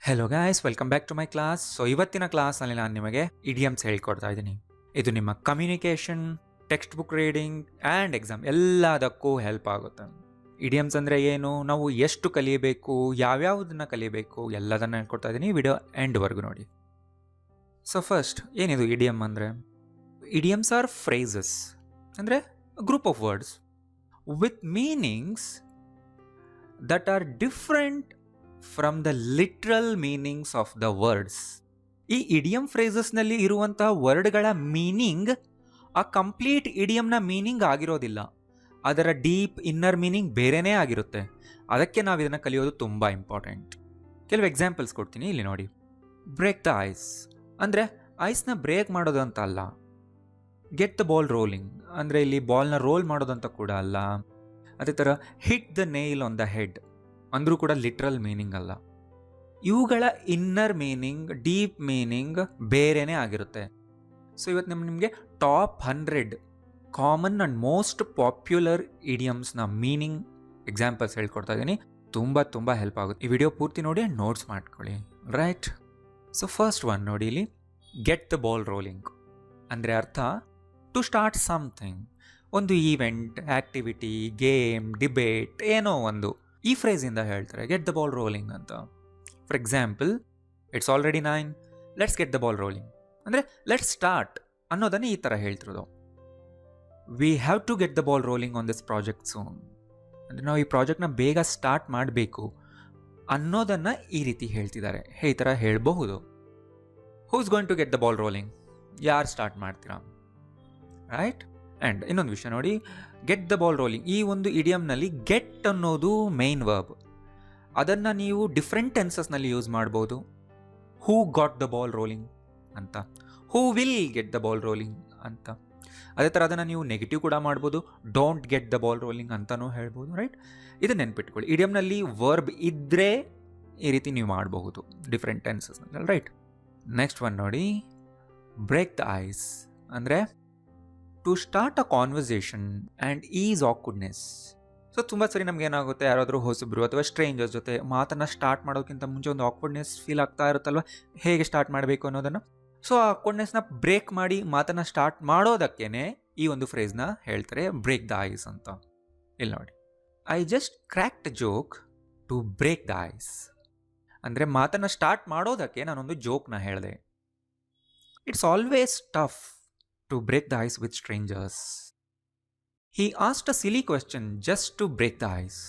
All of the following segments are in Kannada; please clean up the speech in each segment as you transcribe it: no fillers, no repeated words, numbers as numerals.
Hello guys, welcome back to my class. ಇವತ್ತಿನ ಕ್ಲಾಸ್ನಲ್ಲಿ ನಾನು ನಿಮಗೆ ಇಡಿಯಮ್ಸ್ ಹೇಳ್ಕೊಡ್ತಾ ಇದ್ದೀನಿ. ಇದು ನಿಮ್ಮ communication, text book reading and exam ಎಲ್ಲದಕ್ಕೂ ಹೆಲ್ಪ್ ಆಗುತ್ತೆ. ಇಡಿಯಮ್ಸ್ ಅಂದರೆ ಏನು, ನಾವು ಎಷ್ಟು ಕಲಿಯಬೇಕು, ಯಾವ್ಯಾವುದನ್ನು ಕಲಿಯಬೇಕು ಎಲ್ಲದನ್ನು ಹೇಳ್ಕೊಡ್ತಾ ಇದ್ದೀನಿ. ವಿಡಿಯೋ ಎಂಡ್ವರೆಗೂ ನೋಡಿ. ಫಸ್ಟ್ ಏನಿದು ಇಡಿಯಮ್ ಅಂದರೆ? ಇಡಿಯಮ್ಸ್ ಆರ್ ಫ್ರೇಸಸ್, ಅಂದರೆ group of words with meanings that are different from the literal meanings of the words. ಈ ಇಡಿಯಮ್ ಫ್ರೇಸಸ್ನಲ್ಲಿ ಇರುವಂತಹ ವರ್ಡ್ಗಳ ಮೀನಿಂಗ್ ಆ ಕಂಪ್ಲೀಟ್ ಇಡಿಯಮ್ನ ಮೀನಿಂಗ್ ಆಗಿರೋದಿಲ್ಲ, ಅದರ ಡೀಪ್ ಇನ್ನರ್ ಮೀನಿಂಗ್ ಬೇರೆನೇ ಆಗಿರುತ್ತೆ. ಅದಕ್ಕೆ ನಾವು ಇದನ್ನು ಕಲಿಯೋದು ತುಂಬ ಇಂಪಾರ್ಟೆಂಟ್. ಕೆಲವು ಎಕ್ಸಾಂಪಲ್ಸ್ ಕೊಡ್ತೀನಿ, ಇಲ್ಲಿ ನೋಡಿ. ಬ್ರೇಕ್ ದ ಐಸ್ ಅಂದರೆ ಐಸ್ನ ಬ್ರೇಕ್ ಮಾಡೋದು ಅಂತ ಅಲ್ಲ. ಗೆಟ್ ದ ಬಾಲ್ ರೋಲಿಂಗ್ ಅಂದರೆ ಇಲ್ಲಿ ಬಾಲ್ನ ರೋಲ್ ಮಾಡೋದಂತ ಕೂಡ ಅಲ್ಲ. ಅದೇ ಥರ hit the nail on the head ಅಂದರೂ ಕೂಡ ಲಿಟ್ರಲ್ ಮೀನಿಂಗ್ ಅಲ್ಲ. ಇವುಗಳ ಇನ್ನರ್ ಮೀನಿಂಗ್, ಡೀಪ್ ಮೀನಿಂಗ್ ಬೇರೆನೇ ಆಗಿರುತ್ತೆ. ಇವತ್ತು ನಿಮಗೆ top 100 common and most popular ಇಡಿಯಮ್ಸ್ನ ಮೀನಿಂಗ್ ಎಕ್ಸಾಂಪಲ್ಸ್ ಹೇಳ್ಕೊಡ್ತಾ ಇದ್ದೀನಿ. ತುಂಬ ಹೆಲ್ಪ್ ಆಗುತ್ತೆ. ಈ ವಿಡಿಯೋ ಪೂರ್ತಿ ನೋಡಿ ಆ್ಯಂಡ್ ನೋಟ್ಸ್ ಮಾಡ್ಕೊಳ್ಳಿ, ರೈಟ್? ಫಸ್ಟ್ ಒನ್ ನೋಡಿ, ಇಲ್ಲಿ ಗೆಟ್ ದ ಬಾಲ್ ರೋಲಿಂಗ್ ಅಂದರೆ ಅರ್ಥ ಟು ಸ್ಟಾರ್ಟ್ ಸಮಥಿಂಗ್, ಒಂದು ಈವೆಂಟ್, ಆ್ಯಕ್ಟಿವಿಟಿ, ಗೇಮ್, ಡಿಬೇಟ್, ಏನೋ ಒಂದು. ಈ ಫ್ರೇಸಿಂದ ಹೇಳ್ತಾರೆ ಗೆಟ್ ದ ಬಾಲ್ ರೋಲಿಂಗ್ ಅಂತ. For example, it's already 9, let's get the ball rolling ಅಂದರೆ ಲೆಟ್ಸ್ ಸ್ಟಾರ್ಟ್ ಅನ್ನೋದನ್ನು ಈ ಥರ ಹೇಳ್ತಿರೋದು. We have to get the ball rolling on this project soon ಅಂದರೆ ನಾವು ಈ ಪ್ರಾಜೆಕ್ಟ್ನ ಬೇಗ ಸ್ಟಾರ್ಟ್ ಮಾಡಬೇಕು ಅನ್ನೋದನ್ನು ಈ ರೀತಿ ಹೇಳ್ತಿದ್ದಾರೆ. ಈ ಥರ ಹೇಳಬಹುದು. Who's going to get the ball rolling? ಯಾರು ಸ್ಟಾರ್ಟ್ ಮಾಡ್ತೀರಾ, ರೈಟ್? ಆ್ಯಂಡ್ ಇನ್ನೊಂದು ವಿಷಯ ನೋಡಿ, ಗೆಟ್ ದ ಬಾಲ್ ರೋಲಿಂಗ್ ಈ ಒಂದು ಇಡಿಯಮ್ನಲ್ಲಿ ಗೆಟ್ ಅನ್ನೋದು ಮೇನ್ ವರ್ಬ್. ಅದನ್ನು ನೀವು ಡಿಫ್ರೆಂಟ್ ಟೆನ್ಸಸ್ನಲ್ಲಿ ಯೂಸ್ ಮಾಡ್ಬೋದು. Who got the ball rolling ಅಂತ, who will get the ball rolling ಅಂತ. ಅದೇ ಥರ ಅದನ್ನು ನೀವು ನೆಗೆಟಿವ್ ಕೂಡ ಮಾಡ್ಬೋದು, don't get the ball rolling ಅಂತಲೂ ಹೇಳ್ಬೋದು, ರೈಟ್? ಇದನ್ನು ನೆನ್ಪಿಟ್ಕೊಳ್ಳಿ, ಇಡಿಯಮ್ನಲ್ಲಿ ವರ್ಬ್ ಇದ್ದರೆ ಈ ರೀತಿ ನೀವು ಮಾಡಬಹುದು ಡಿಫ್ರೆಂಟ್ ಟೆನ್ಸಸ್ನಲ್ಲಿ, ರೈಟ್? ನೆಕ್ಸ್ಟ್ ಒನ್ ನೋಡಿ, ಬ್ರೇಕ್ ದ ಐಸ್ ಅಂದರೆ to start a conversation and ease awkwardness. ತುಂಬ ಸರಿ ನಮ್ಗೆ ಏನಾಗುತ್ತೆ, ಯಾರಾದರೂ ಹೊಸಬ್ರು ಅಥವಾ ಸ್ಟ್ರೇಂಜರ್ಸ್ ಜೊತೆ ಮಾತನ್ನು ಸ್ಟಾರ್ಟ್ ಮಾಡೋಕ್ಕಿಂತ ಮುಂಚೆ ಒಂದು ಆಕ್ವರ್ಡ್ನೆಸ್ ಫೀಲ್ ಆಗ್ತಾ ಇರುತ್ತಲ್ವ, ಹೇಗೆ ಸ್ಟಾರ್ಟ್ ಮಾಡಬೇಕು ಅನ್ನೋದನ್ನು. ಆ ಆಕ್ವರ್ಡ್ನೆಸ್ನ ಬ್ರೇಕ್ ಮಾಡಿ ಮಾತನ್ನು ಸ್ಟಾರ್ಟ್ ಮಾಡೋದಕ್ಕೇ ಈ ಒಂದು ಫ್ರೇಸ್ನ ಹೇಳ್ತಾರೆ ಬ್ರೇಕ್ ದ ಐಸ್ ಅಂತ. ಇಲ್ಲಿ ನೋಡಿ, I just cracked joke to break the ice ಅಂದರೆ ಮಾತನ್ನು ಸ್ಟಾರ್ಟ್ ಮಾಡೋದಕ್ಕೆ ನಾನೊಂದು ಜೋಕ್ನ ಹೇಳಿದೆ. It's always tough to break the ice with strangers. He asked a silly question just to break the ice.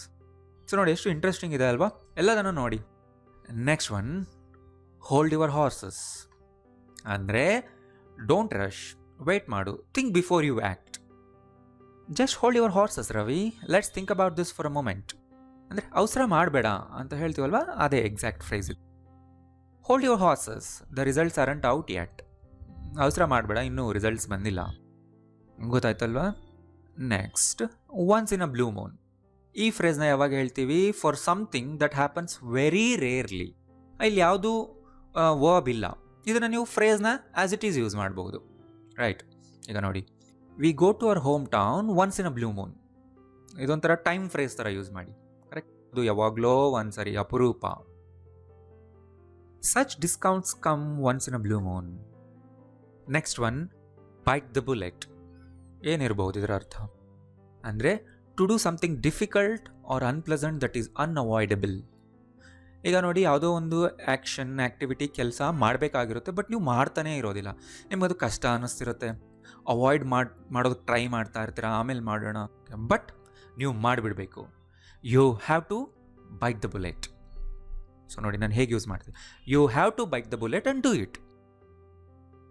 ನೋಡಿ, ಎಷ್ಟು ಇಂಟ್ರೆಸ್ಟಿಂಗ್ ಇದೆ ಅಲ್ವಾ? ಎಲ್ಲದನ್ನು ನೋಡಿ. Next one, hold your horses ಅಂದರೆ ಡೋಂಟ್ ರಶ್, ವೇಟ್ ಮಾಡು, think before you act. Just hold your horses Ravi, let's think about this for a moment ಅಂದರೆ ಅವಸರ ಮಾಡಬೇಡ ಅಂತ ಹೇಳ್ತೀವಲ್ವಾ, ಅದೇ ಎಕ್ಸಾಕ್ಟ್ ಫ್ರೇಸ್ ಇದು. Hold your horses, the results aren't out yet. ಅವಸರ ಮಾಡಬೇಡ, ಇನ್ನೂ ರಿಸಲ್ಟ್ಸ್ ಬಂದಿಲ್ಲ, ಗೊತ್ತಾಯ್ತಲ್ವಾ? Next, once in a blue moon. ಈ ಫ್ರೇಸ್ನ ಯಾವಾಗ ಹೇಳ್ತೀವಿ? For something that happens very rarely. ಇಲ್ಲಿ ಯಾವುದೂ ವರ್ಬ್ ಇಲ್ಲ. ಇದನ್ನು ನೀವು ಫ್ರೇಸ್ನ ಆ್ಯಸ್ ಇಟ್ ಈಸ್ ಯೂಸ್ ಮಾಡಬಹುದು, ರೈಟ್? ಈಗ ನೋಡಿ, we go to our home town once in a blue moon. ಇದೊಂಥರ ಟೈಮ್ ಫ್ರೇಸ್ ಥರ ಯೂಸ್ ಮಾಡಿ, ಕರೆಕ್ಟ್? ಅದು ಯಾವಾಗಲೋ ಒಂದ್ಸರಿ, ಅಪರೂಪ. Such discounts come once in a blue moon. Next one, bite the bullet. ಏನಿರ್ಬೋದು ಇದರ ಅರ್ಥ? ಅಂದರೆ to do something difficult or unpleasant that is unavoidable. ಈಗ ನೋಡಿ, ಯಾವುದೋ ಒಂದು ಆ್ಯಕ್ಷನ್, ಆ್ಯಕ್ಟಿವಿಟಿ, ಕೆಲಸ ಮಾಡಬೇಕಾಗಿರುತ್ತೆ, ಬಟ್ ನೀವು ಮಾಡ್ತಾನೇ ಇರೋದಿಲ್ಲ. ನಿಮಗದು ಕಷ್ಟ ಅನ್ನಿಸ್ತಿರುತ್ತೆ, ಅವಾಯ್ಡ್ ಮಾಡೋದಕ್ಕೆ ಟ್ರೈ ಮಾಡ್ತಾ ಇರ್ತೀರ, ಆಮೇಲೆ ಮಾಡೋಣ, ಬಟ್ ನೀವು ಮಾಡಿಬಿಡಬೇಕು. You have to bite the bullet. ನೋಡಿ ನಾನು ಹೇಗೆ ಯೂಸ್ ಮಾಡ್ತೀನಿ. You have to bite the bullet and do it.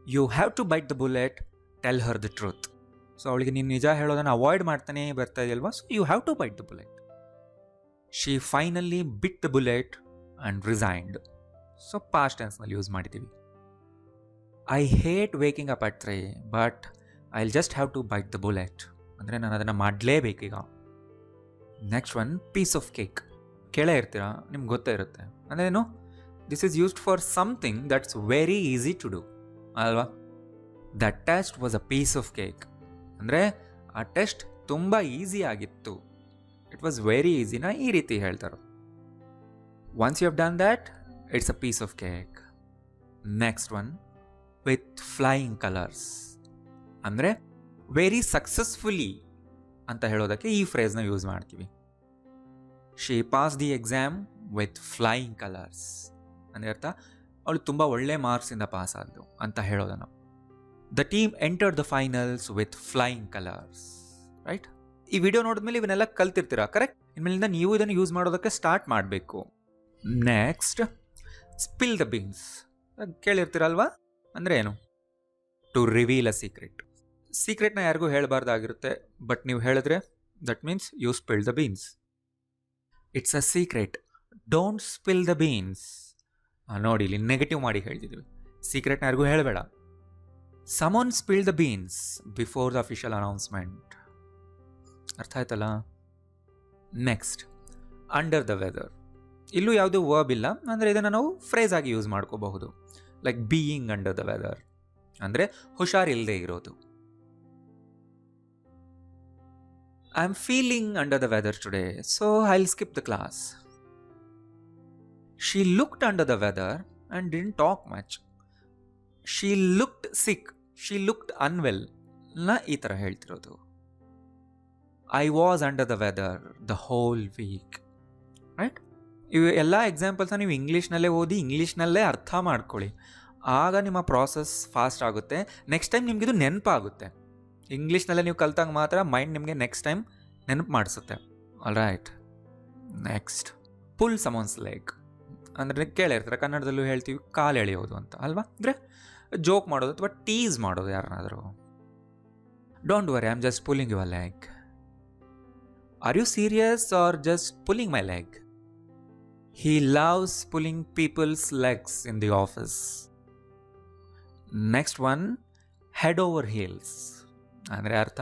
You have to bite the bullet, tell her the truth. ಅವಳಿಗೆ ನೀನು ನಿಜ ಹೇಳೋದನ್ನು ಅವಾಯ್ಡ್ ಮಾಡ್ತಾನೆ ಬರ್ತಾ ಇದೆಯಲ್ವಾ, you have to bite the bullet. She finally bit the bullet and resigned. Past ಟೆನ್ಸ್ನಲ್ಲಿ ಯೂಸ್ ಮಾಡಿದ್ದೀವಿ. I hate waking up at 3 but I will just have to bite the bullet ಅಂದರೆ ನಾನು ಅದನ್ನು ಮಾಡಲೇಬೇಕೀಗ. Next one, piece of cake. ಕೇಳೇ ಇರ್ತೀರಾ, ನಿಮ್ಗೆ ಗೊತ್ತೇ ಇರುತ್ತೆ. ಅಂದ್ರೇನು? This is used for something that's very easy to do ಅಲ್ವಾ? The test was a piece of cake ಅಂದರೆ ಆ ಟೆಸ್ಟ್ ತುಂಬ ಈಸಿ ಆಗಿತ್ತು. ಇಟ್ ವಾಸ್ ವೆರಿ ಈಸಿನ ಈ ರೀತಿ ಹೇಳ್ತಾರೆ. Once you have done that, it's a piece of cake. Next one, with flying colours. ಅಂದರೆ ವೆರಿ ಸಕ್ಸಸ್ಫುಲಿ ಅಂತ ಹೇಳೋದಕ್ಕೆ ಈ ಫ್ರೇಸ್ನ ಯೂಸ್ ಮಾಡ್ತೀವಿ. She pass the exam with flying colours ಅಂದರೆ ಅರ್ಥ ಅವಳು ತುಂಬ ಒಳ್ಳೆ ಮಾರ್ಕ್ಸಿಂದ ಪಾಸ್ ಆದಳು ಅಂತ ಹೇಳೋದು ನಾವು. The team entered the finals with flying colours. Right? ಈ ವಿಡಿಯೋ ನೋಡಿದ್ಮೇಲೆ ಇವನ್ನೆಲ್ಲ ಕಲ್ತಿರ್ತೀರಾ, ಕರೆಕ್ಟ್? ಇನ್ಮೇಲಿಂದ ನೀವು ಇದನ್ನು ಯೂಸ್ ಮಾಡೋದಕ್ಕೆ ಸ್ಟಾರ್ಟ್ ಮಾಡಬೇಕು. Next, spill the beans. ಕೇಳಿರ್ತೀರಲ್ವಾ? ಅಂದರೆ ಏನು? To reveal a secret. ಸೀಕ್ರೆಟ್ನ ಯಾರಿಗೂ ಹೇಳಬಾರ್ದಾಗಿರುತ್ತೆ, ಬಟ್ ನೀವು ಹೇಳಿದ್ರೆ that means you spill the beans. It's a secret, don't spill the beans. ನೋಡಿ, ಇಲ್ಲಿ ನೆಗೆಟಿವ್ ಮಾಡಿ ಹೇಳ್ತಿದ್ದೀವಿ. ಸೀಕ್ರೆಟ್ನ ಯಾರಿಗೂ ಹೇಳಬೇಡ. Someone spill the beans before the official announcement. ಅರ್ಥ ಆಯ್ತಲ್ಲ? Next, under the weather. ಇಲ್ಲೂ ಯಾವುದೂ ವರ್ಬ್ ಇಲ್ಲ, ಅಂದರೆ ಇದನ್ನು ನಾವು ಫ್ರೇಸ್ ಆಗಿ ಯೂಸ್ ಮಾಡ್ಕೋಬಹುದು. Like being under the weather ಅಂದರೆ ಹುಷಾರಿಲ್ಲದೆ ಇರೋದು. I am feeling under the weather today, so I will skip the class. She looked under the weather and didn't talk much. She looked sick, she looked unwell ನ ಈ ಥರ ಹೇಳ್ತಿರೋದು. I was under the weather the whole week. Right? ಇವು ಎಲ್ಲ ಎಕ್ಸಾಂಪಲ್ಸ್ನ ನೀವು ಇಂಗ್ಲೀಷ್ನಲ್ಲೇ ಓದಿ ಇಂಗ್ಲೀಷ್ನಲ್ಲೇ ಅರ್ಥ ಮಾಡ್ಕೊಳ್ಳಿ. ಆಗ ನಿಮ್ಮ ಪ್ರಾಸೆಸ್ ಫಾಸ್ಟ್ ಆಗುತ್ತೆ. ನೆಕ್ಸ್ಟ್ ಟೈಮ್ ನಿಮಗಿದು ನೆನಪಾಗುತ್ತೆ. ಇಂಗ್ಲೀಷ್ನಲ್ಲೇ ನೀವು ಕಲ್ತಾಗ ಮಾತ್ರ ಮೈಂಡ್ ನಿಮಗೆ ನೆಕ್ಸ್ಟ್ ಟೈಮ್ ನೆನಪು ಮಾಡಿಸುತ್ತೆ. All right? Next, pull someone's leg. ಅಂದರೆ ಕೇಳಿರ್ತಾರೆ, ಕನ್ನಡದಲ್ಲೂ ಹೇಳ್ತೀವಿ ಕಾಲು ಎಳೆಯೋದು ಅಂತ ಅಲ್ವಾ? ಅಂದರೆ ಜೋಕ್ ಮಾಡೋದು ಅಥವಾ ಟೀಸ್ ಮಾಡೋದು ಯಾರನ್ನಾದರೂ. Don't worry, I am just pulling your leg. Are you serious or just pulling my leg? He loves pulling people's legs in the office. Next one, head over heels. ಅಂದರೆ ಅರ್ಥ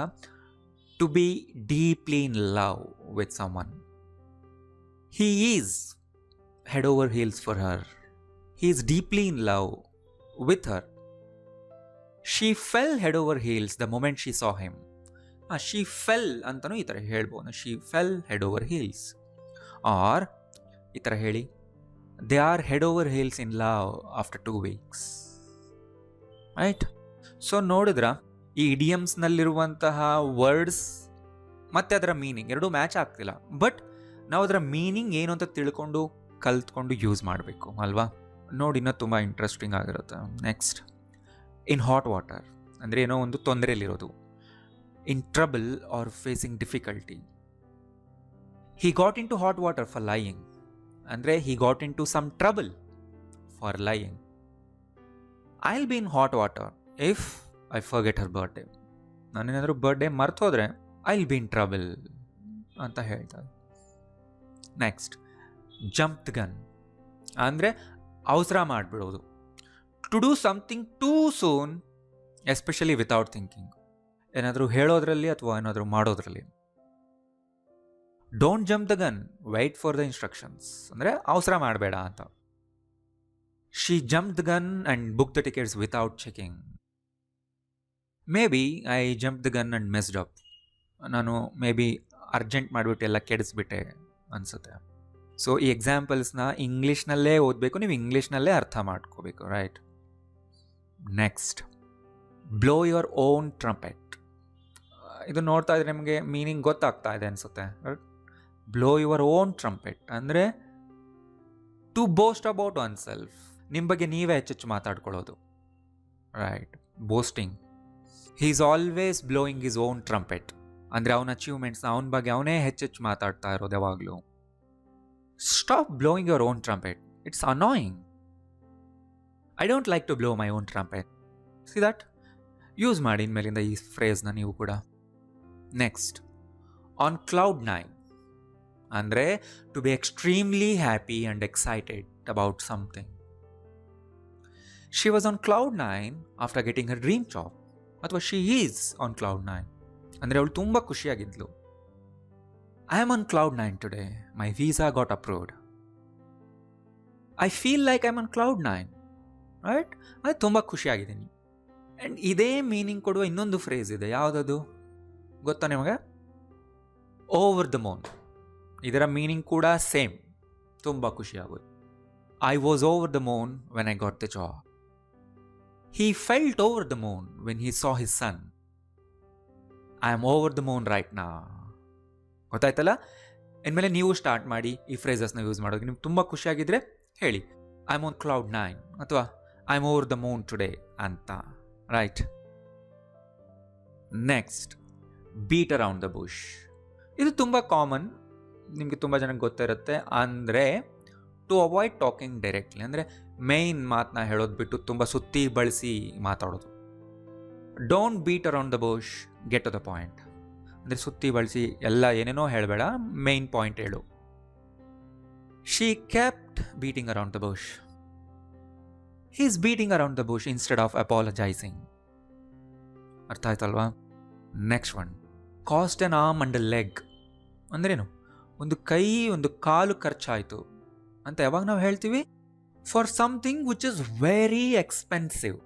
to be deeply in love with someone. He is head over heels for her. He is deeply in love with her. She fell head over heels the moment she saw him. She fell ಅಂತನೂ ಈ ಥರ ಹೇಳ್ಬೋದು. She fell head over heels. Or ಈ ಥರ ಹೇಳಿ, they are head over heels in love after 2 weeks. Right? So ನೋಡಿದ್ರ ಈ ಇಡಿಯಮ್ಸ್ನಲ್ಲಿರುವಂತಹ ವರ್ಡ್ಸ್ ಮತ್ತು ಅದರ ಮೀನಿಂಗ್ ಎರಡೂ ಮ್ಯಾಚ್ ಆಗ್ತಿಲ್ಲ, ಬಟ್ ನಾವು ಅದರ ಮೀನಿಂಗ್ ಏನು ಅಂತ ತಿಳ್ಕೊಂಡು ಕಲ್ತ್ಕೊಂಡು ಯೂಸ್ ಮಾಡಬೇಕು ಅಲ್ವಾ? ನೋಡಿ, ಇನ್ನೂ ತುಂಬ ಇಂಟ್ರೆಸ್ಟಿಂಗ್ ಆಗಿರುತ್ತೆ. ನೆಕ್ಸ್ಟ್, ಇನ್ ಹಾಟ್ ವಾಟರ್ ಅಂದರೆ ಏನೋ ಒಂದು ತೊಂದರೆಯಲ್ಲಿರೋದು. In trouble or facing difficulty. He got into hot water for lying ಅಂದರೆ he got into some trouble for lying. I'll be in hot water if I forget her birthday. ನಾನೇನಾದರೂ ಬರ್ಡೇ ಮರ್ತೋದ್ರೆ I'll be in trouble ಅಂತ ಹೇಳ್ತಾರೆ. ನೆಕ್ಸ್ಟ್, ಜಂಪ್ ದ ಗನ್ ಅಂದರೆ ಅವಸರ ಮಾಡಿಬಿಡೋದು. To do something too soon, especially without thinking. ಏನಾದರೂ ಹೇಳೋದ್ರಲ್ಲಿ ಅಥವಾ ಏನಾದರೂ ಮಾಡೋದ್ರಲ್ಲಿ. Don't jump the gun, wait for the instructions ಅಂದರೆ ಅವಸರ ಮಾಡಬೇಡ ಅಂತ. She jump the gun and book the tickets without checking. Maybe I jump the gun and messed up. ನಾನು ಮೇ ಬಿ ಅರ್ಜೆಂಟ್ ಮಾಡಿಬಿಟ್ಟು ಎಲ್ಲ ಕೆಡಿಸ್ಬಿಟ್ಟೆ ಅನಿಸುತ್ತೆ. ಸೊ ಈ ಎಕ್ಸಾಂಪಲ್ಸ್ನ ಇಂಗ್ಲೀಷ್ನಲ್ಲೇ ಓದಬೇಕು, ನೀವು ಇಂಗ್ಲೀಷ್ನಲ್ಲೇ ಅರ್ಥ ಮಾಡ್ಕೋಬೇಕು. Right? Next, blow your own trumpet. ಇದು ನೋಡ್ತಾ ಇದ್ರೆ ನಿಮಗೆ ಮೀನಿಂಗ್ ಗೊತ್ತಾಗ್ತಾ ಇದೆ ಅನಿಸುತ್ತೆ. Right? Blow your own trumpet ಅಂದರೆ to boast about oneself. ನಿಮ್ಮ ಬಗ್ಗೆ ನೀವೇ ಹೆಚ್ಚೆಚ್ಚು ಮಾತಾಡ್ಕೊಳ್ಳೋದು. Right? Boasting. He is always blowing his own trumpet ಅಂದರೆ ಅವನ ಅಚೀವ್ಮೆಂಟ್ಸ್ನ ಅವನ ಬಗ್ಗೆ ಅವನೇ ಹೆಚ್ಚೆಚ್ಚು ಮಾತಾಡ್ತಾ ಇರೋದು ಯಾವಾಗಲೂ. Stop blowing your own trumpet, it's annoying. I don't like to blow my own trumpet. See that? Use ಮಾಡಿ ಇನ್ಮೇಲಿಂದ ಈ ಫ್ರೇಸ್ನ ನೀವು ಕೂಡ. ನೆಕ್ಸ್ಟ್, ಆನ್ ಕ್ಲೌಡ್ 9 ಅಂದರೆ to be extremely happy and excited about something. She was on cloud 9 after getting her dream job. ಅಥವಾ ಶಿ ಈಸ್ ಆನ್ ಕ್ಲೌಡ್ 9 ಅಂದರೆ ಅವಳು ತುಂಬ ಖುಷಿಯಾಗಿದ್ಲು. I am on cloud 9 today, my visa got approved. I feel like I am on cloud 9. Right? ಅದು ತುಂಬ ಖುಷಿಯಾಗಿದ್ದೀನಿ. ಆ್ಯಂಡ್ ಇದೇ ಮೀನಿಂಗ್ ಕೊಡುವ ಇನ್ನೊಂದು ಫ್ರೇಸ್ ಇದೆ. ಯಾವುದದು ಗೊತ್ತಾ ನಿಮಗೆ? Over the Moon. ಇದರ ಮೀನಿಂಗ್ ಕೂಡ ಸೇಮ್, ತುಂಬ ಖುಷಿಯಾಗೋದು. I was over the moon when I got the job. He felt over the moon when he saw his son. I am over the moon right now. ಗೊತ್ತಾಯ್ತಲ್ಲ? ಇನ್ಮೇಲೆ ನೀವು ಸ್ಟಾರ್ಟ್ ಮಾಡಿ ಈ ಫ್ರೇಸಸ್ನ ಯೂಸ್ ಮಾಡೋದು. ನಿಮ್ಗೆ ತುಂಬ ಖುಷಿಯಾಗಿದ್ದರೆ ಹೇಳಿ, ಐ ಆಮ್ ಆನ್ ಕ್ಲೌಡ್ 9 ಅಥವಾ I am over the moon today ಅಂತ. Right. Next, beat around the bush. ಇದು ತುಂಬ ಕಾಮನ್, ನಿಮಗೆ ತುಂಬ ಜನಕ್ಕೆ ಗೊತ್ತಿರುತ್ತೆ. ಅಂದರೆ ಟು ಅವಾಯ್ಡ್ ಟಾಕಿಂಗ್ ಡೈರೆಕ್ಟ್ಲಿ, ಅಂದರೆ ಮೇಯ್ನ್ ಮಾತನ್ನ ಹೇಳೋದು ಬಿಟ್ಟು ತುಂಬ ಸುತ್ತಿ ಬಳಸಿ ಮಾತಾಡೋದು. Don't beat around the bush, get to the point. ಅಂದರೆ ಸುತ್ತಿ ಬಳಸಿ ಎಲ್ಲ ಏನೇನೋ ಹೇಳಬೇಡ, ಮೇಯ್ನ್ ಪಾಯಿಂಟ್ ಹೇಳು. She kept beating around the bush. He is beating around the bush instead of ಅಪಾಲಜೈಸಿಂಗ್. ಅರ್ಥ ಆಯ್ತಲ್ವಾ? Next one, cost N arm and leg. ಅಂದ್ರೇನು? ಒಂದು ಕೈ ಒಂದು ಕಾಲು ಖರ್ಚಾಯಿತು ಅಂತ ಯಾವಾಗ ನಾವು ಹೇಳ್ತೀವಿ? For something which is very expensive.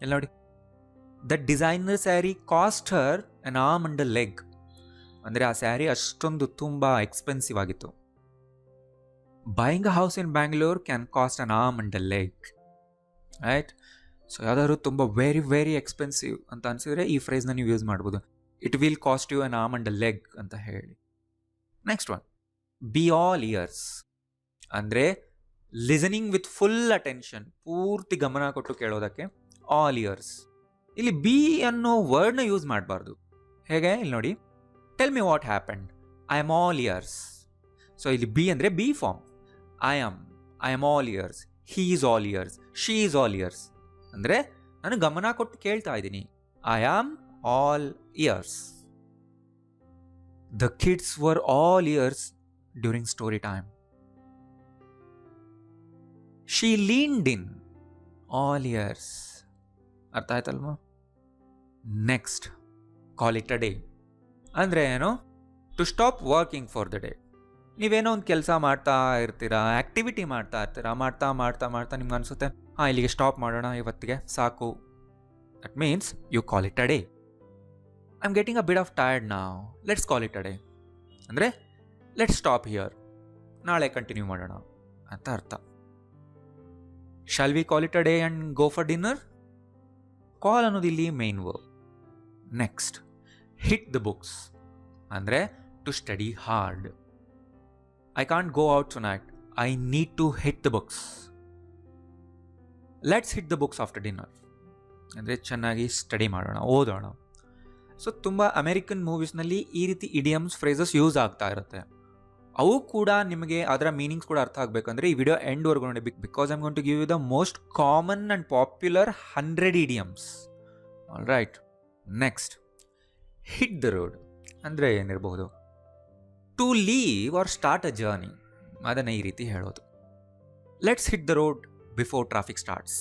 ಎಲ್ಲ ನೋಡಿ, the designer sari cost Har N arm and leg. ಅಂದರೆ ಆ ಸ್ಯಾರಿ ಅಷ್ಟೊಂದು ತುಂಬ ಎಕ್ಸ್ಪೆನ್ಸಿವ್ ಆಗಿತ್ತು. Buying a house in Bangalore can cost an arm and leg. Right? So ಯಾವ್ದಾದ್ರು ತುಂಬ ವೆರಿ ವೆರಿ ಎಕ್ಸ್ಪೆನ್ಸಿವ್ ಅಂತ ಅನಿಸಿದ್ರೆ ಈ ಫ್ರೇಸ್ನ ನೀವು ಯೂಸ್ ಮಾಡ್ಬೋದು. It will cost you an arm and leg ಅಂತ ಹೇಳಿ. Next one, be all ears. ಅಂದರೆ ಲಿಸನಿಂಗ್ ವಿತ್ ಫುಲ್ ಅಟೆನ್ಷನ್, ಪೂರ್ತಿ ಗಮನ ಕೊಟ್ಟು ಕೇಳೋದಕ್ಕೆ ಆಲ್ ಇಯರ್ಸ್. ಇಲ್ಲಿ ಬಿ ಅನ್ನೋ ವರ್ಡ್ನ ಯೂಸ್ ಮಾಡಬಾರ್ದು. ಹೇಗೆ? ಇಲ್ಲಿ ನೋಡಿ, tell me what happened, I am all ears. So ಇಲ್ಲಿ ಬಿ ಅಂದರೆ be form. I am all ears, he is all ears, she is all ears. ಅಂದರೆ ನಾನು ಗಮನ ಕೊಟ್ಟು ಕೇಳ್ತಾ ಇದ್ದೀನಿ. I am all ears. The kids were all ears during story time. She leaned in, all ears. ಅರ್ಥ ಆಯ್ತಲ್ವಾ? Next, call it a day. ಅಂದರೆ ಏನು? To stop working for the day. ನೀವೇನೋ ಒಂದು ಕೆಲಸ ಮಾಡ್ತಾ ಇರ್ತೀರಾ, ಆ್ಯಕ್ಟಿವಿಟಿ ಮಾಡ್ತಾ ಇರ್ತೀರಾ, ಮಾಡ್ತಾ ಮಾಡ್ತಾ ಮಾಡ್ತಾ ನಿಮ್ಗೆ ಅನಿಸುತ್ತೆ, ಇಲ್ಲಿಗೆ ಸ್ಟಾಪ್ ಮಾಡೋಣ, ಇವತ್ತಿಗೆ ಸಾಕು. That means you call it a day. I am getting a bit of tired now, let's call it a day. ಅಂದರೆ ಲೆಟ್ಸ್ ಸ್ಟಾಪ್ ಹಿಯರ್, ನಾಳೆ ಕಂಟಿನ್ಯೂ ಮಾಡೋಣ ಅಂತ ಅರ್ಥ. Shall we call it a day and go for dinner? Call ಅನ್ನೋದು ಇಲ್ಲಿ main verb. Next, hit the books. ಅಂದರೆ to study hard. I can't go out tonight, I need to hit the books. Let's hit the books after dinner. ಅಂದರೆ ಚೆನ್ನಾಗಿ ಸ್ಟಡಿ ಮಾಡೋಣ, ಓದೋಣ. ಸೊ ತುಂಬ ಅಮೆರಿಕನ್ ಮೂವೀಸ್ನಲ್ಲಿ ಈ ರೀತಿ ಇಡಿಯಮ್ಸ್, ಫ್ರೇಸಸ್ ಯೂಸ್ ಆಗ್ತಾ ಇರುತ್ತೆ. ಅವು ಕೂಡ ನಿಮಗೆ ಅದರ ಮೀನಿಂಗ್ಸ್ ಕೂಡ ಅರ್ಥ ಆಗಬೇಕಂದ್ರೆ ಈ ವಿಡಿಯೋ ಎಂಡ್ವರೆಗೂ ನೋಡಿ. Because I am going to give you the most common and popular 100 idioms. All right. Next, hit the road. ಅಂದರೆ ಏನಿರಬಹುದು? To leave or start a journey. ಅದನ್ನು ಈ ರೀತಿ ಹೇಳೋದು. Let's hit the road before traffic starts.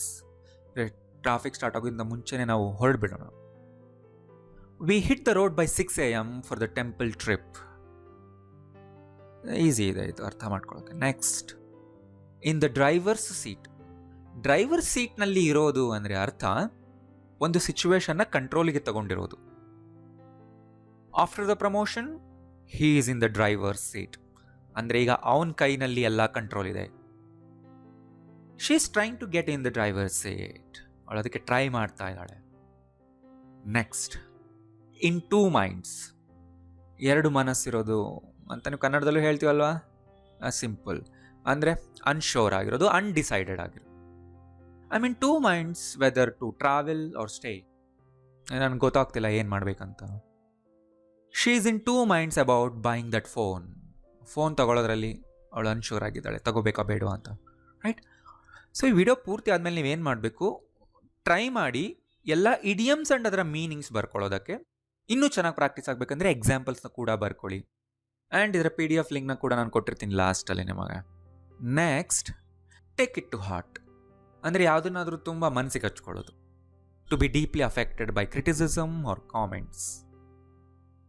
Traffic start ಆಗೋದ್ರಿಂದ ಮುಂಚೆನೇ ನಾವು ಹೊರಡ್ಬಿಡೋಣ. We hit the road by 6 AM for the temple trip. Easy ಇದೆ ಇದು ಅರ್ಥ ಮಾಡ್ಕೊಳ್ಳೋಕೆ. Next, in the driver's seat. Driver ಸೀಟ್ನಲ್ಲಿ ಇರೋದು ಅಂದರೆ ಅರ್ಥ ಒಂದು ಸಿಚುವೇಶನ್ನ ಕಂಟ್ರೋಲಿಗೆ ತಗೊಂಡಿರೋದು. After the promotion he is in the driver's seat. ಅಂದರೆ ಈಗ ಅವನ ಕೈನಲ್ಲಿ ಎಲ್ಲ ಕಂಟ್ರೋಲ್ ಇದೆ. She is trying to get in the driver's seat. ಅವಳು ಅದಕ್ಕೆ ಟ್ರೈ ಮಾಡ್ತಾ ಇದ್ದಾಳೆ. Next, in two minds. ಎರಡು ಮನಸ್ಸಿರೋದು ಅಂತ ನೀವು ಕನ್ನಡದಲ್ಲೂ ಹೇಳ್ತೀವಲ್ವಾ? ಸಿಂಪಲ್. ಅಂದರೆ ಅನ್ಶೋರ್ ಆಗಿರೋದು, ಅನ್ಡಿಸೈಡೆಡ್ ಆಗಿರೋದು. I mean two minds whether to travel or stay. ನನಗೆ ಗೊತ್ತಾಗ್ತಿಲ್ಲ ಏನು ಮಾಡಬೇಕಂತ. She is in two minds about buying that phone. Phone ತಗೊಳ್ಳೋದ್ರಲ್ಲಿ ಅವಳು ಅನ್ಶೋರ್ ಆಗಿದ್ದಾಳೆ, ತಗೋಬೇಕಾ ಬೇಡವಾ ಅಂತ. ರೈಟ್? ಸೊ ಈ ವಿಡಿಯೋ ಪೂರ್ತಿ ಆದಮೇಲೆ ನೀವೇನು ಮಾಡಬೇಕು? ಟ್ರೈ ಮಾಡಿ ಎಲ್ಲ ಇಡಿಯಮ್ಸ್ ಆ್ಯಂಡ್ ಅದರ ಮೀನಿಂಗ್ಸ್ ಬರ್ಕೊಳ್ಳೋದಕ್ಕೆ. ಇನ್ನೂ ಚೆನ್ನಾಗಿ ಪ್ರಾಕ್ಟೀಸ್ ಆಗಬೇಕಂದ್ರೆ ಎಕ್ಸಾಂಪಲ್ಸ್ನ ಕೂಡ ಬರ್ಕೊಳ್ಳಿ. ಆ್ಯಂಡ್ ಇದರ PDF ಲಿಂಕ್ನ ಕೂಡ ನಾನು ಕೊಟ್ಟಿರ್ತೀನಿ ಲಾಸ್ಟಲ್ಲಿ ನಿಮಗೆ. Next, take it to heart. ಅಂದರೆ ಯಾವುದನ್ನಾದರೂ ತುಂಬ ಮನಸ್ಸಿಗೆ ಹಚ್ಕೊಳ್ಳೋದು. To be deeply affected by criticism or comments.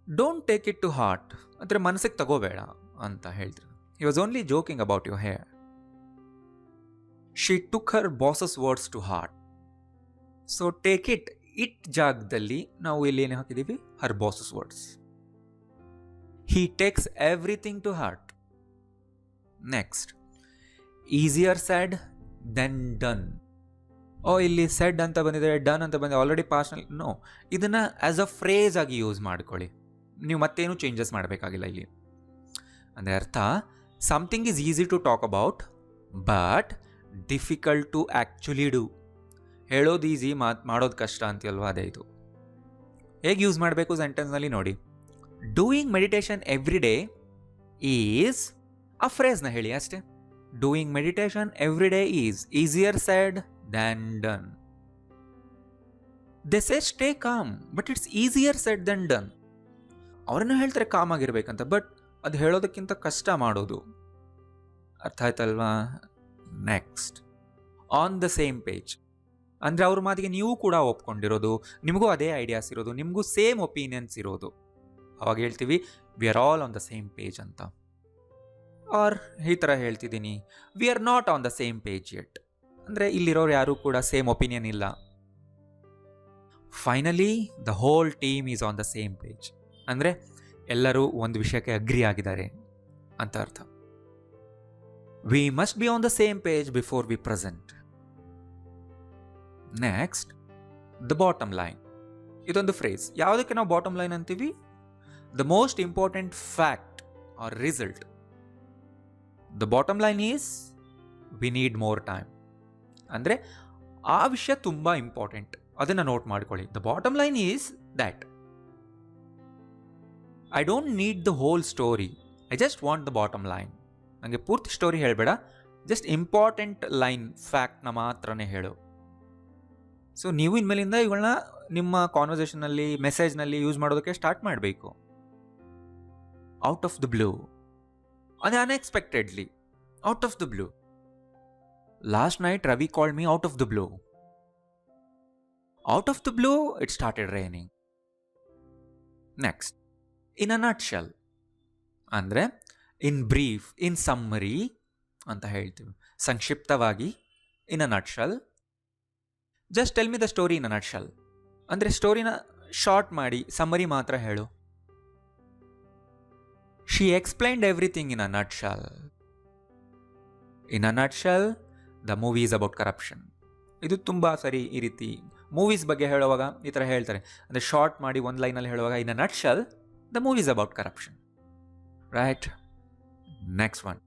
Don't take it to heart ಅಂದರೆ ಮನಸ್ಸಿಗೆ ತಗೋಬೇಡ ಅಂತ ಹೇಳ್ತಾರೆ. He was only joking about your hair. She took her boss's words to heart. So take it ಜಾಗದಲ್ಲಿ ನಾವು ಇಲ್ಲಿ ಏನು ಹಾಕಿದ್ದೀವಿ? Her boss's words. He takes everything to heart. Next, easier said than done. ಇಲ್ಲಿ ಸೆಡ್ ಅಂತ ಬಂದಿದೆ, ಡನ್ ಅಂತ ಬಂದಿದೆ, ಆಲ್ರೆಡಿ ಪಾಸ್ಟ್ನಲ್ಲಿ. ನೋ, ಇದನ್ನು ಆ್ಯಸ್ ಅ ಫ್ರೇಸ್ ಆಗಿ ಯೂಸ್ ಮಾಡ್ಕೊಳ್ಳಿ. ನೀವು ಮತ್ತೇನು ಚೇಂಜಸ್ ಮಾಡಬೇಕಾಗಿಲ್ಲ ಇಲ್ಲಿ. ಅಂದರೆ ಅರ್ಥ, something is easy to talk about but difficult to actually do. ಹೇಳೋದು ಈಸಿ, ಮಾಡೋದು ಕಷ್ಟ ಅಂತೀವಲ್ವ, ಅದೇ ಇದು. ಹೇಗೆ ಯೂಸ್ ಮಾಡಬೇಕು ಸೆಂಟೆನ್ಸ್ನಲ್ಲಿ ನೋಡಿ. Doing meditation every day is ಆ ಫ್ರೇಸ್ನ ಹೇಳಿ ಅಷ್ಟೇ. Doing meditation every day is easier said than done. They say stay calm but it's easier said than done. ಅವರನ್ನು ಹೇಳ್ತಾರೆ ಕಾಮ್ ಆಗಿರ್ಬೇಕಂತ, ಬಟ್ ಅದು ಹೇಳೋದಕ್ಕಿಂತ ಕಷ್ಟ ಮಾಡೋದು. ಅರ್ಥ ಆಯ್ತಲ್ವಾ? Next, on the same page. ಅಂದರೆ ಅವ್ರ ಮಾತಿಗೆ ನೀವು ಕೂಡ ಒಪ್ಕೊಂಡಿರೋದು, ನಿಮಗೂ ಅದೇ ಐಡಿಯಾಸ್ ಇರೋದು, ನಿಮಗೂ ಸೇಮ್ ಒಪಿನಿಯನ್ಸ್ ಇರೋದು. ಅವಾಗ ಹೇಳ್ತೀವಿ we are all on the same page ಅಂತ. ಆರ್ ಈ ಥರ ಹೇಳ್ತಿದ್ದೀನಿ, we are not on the same page yet. ಅಂದರೆ ಇಲ್ಲಿರೋರು ಯಾರೂ ಕೂಡ ಸೇಮ್ ಒಪಿನಿಯನ್ ಇಲ್ಲ. Finally the whole team is on the same page. ಅಂದರೆ ಎಲ್ಲರೂ ಒಂದು ವಿಷಯಕ್ಕೆ ಅಗ್ರಿ ಆಗಿದ್ದಾರೆ ಅಂತ ಅರ್ಥ. We must be on the same page before we present. Next, the bottom line. ಇದೊಂದು ಫ್ರೇಸ್. ಯಾವುದಕ್ಕೆ ನಾವು ಬಾಟಮ್ ಲೈನ್ ಅಂತೀವಿ? The most important fact or result. The bottom line is we need more time. ಅಂದರೆ ಆ ವಿಷಯ ತುಂಬ ಇಂಪಾರ್ಟೆಂಟ್, ಅದನ್ನು ನೋಟ್ ಮಾಡ್ಕೊಳ್ಳಿ. The bottom line is that I don't need the whole story, I just want the bottom line. ನನಗೆ ಪೂರ್ತಿ ಸ್ಟೋರಿ ಹೇಳಬೇಡ, ಜಸ್ಟ್ ಇಂಪಾರ್ಟೆಂಟ್ ಲೈನ್, ಫ್ಯಾಕ್ಟ್ನ ಮಾತ್ರನೇ ಹೇಳು. ಸೊ ನೀವು ಇನ್ಮೇಲಿಂದ ಇವುಗಳನ್ನ ನಿಮ್ಮ ಕಾನ್ವರ್ಸೇಷನಲ್ಲಿ, ಮೆಸೇಜ್ನಲ್ಲಿ ಯೂಸ್ ಮಾಡೋದಕ್ಕೆ ಸ್ಟಾರ್ಟ್ ಮಾಡಬೇಕು. ಔಟ್ ಆಫ್ ದ ಬ್ಲೂ, ಅದೇ unexpectedly, out of the blue. Last night Ravi called me out of the blue. Out of the blue it started raining. Next, in a nutshell. ಅಂದರೆ ಇನ್ ಬ್ರೀಫ್, ಇನ್ ಸಮ್ಮರಿ ಅಂತ ಹೇಳ್ತೀವಿ, ಸಂಕ್ಷಿಪ್ತವಾಗಿ. In a nutshell, just tell me the story in a nutshell. ಅಂದರೆ ಸ್ಟೋರಿನ ಶಾರ್ಟ್ ಮಾಡಿ ಸಮ್ಮರಿ ಮಾತ್ರ ಹೇಳು. She explained everything in a nut shell. In a nutshell the movie is about corruption. ಇದು ತುಂಬ ಸರಿ. ಈ ರೀತಿ ಮೂವೀಸ್ ಬಗ್ಗೆ ಹೇಳುವಾಗ ಈ ಥರ ಹೇಳ್ತಾರೆ. ಅಂದರೆ ಶಾರ್ಟ್ ಮಾಡಿ ಒಂದು ಲೈನಲ್ಲಿ ಹೇಳುವಾಗ in a nutshell the movie is about corruption, right? Next one,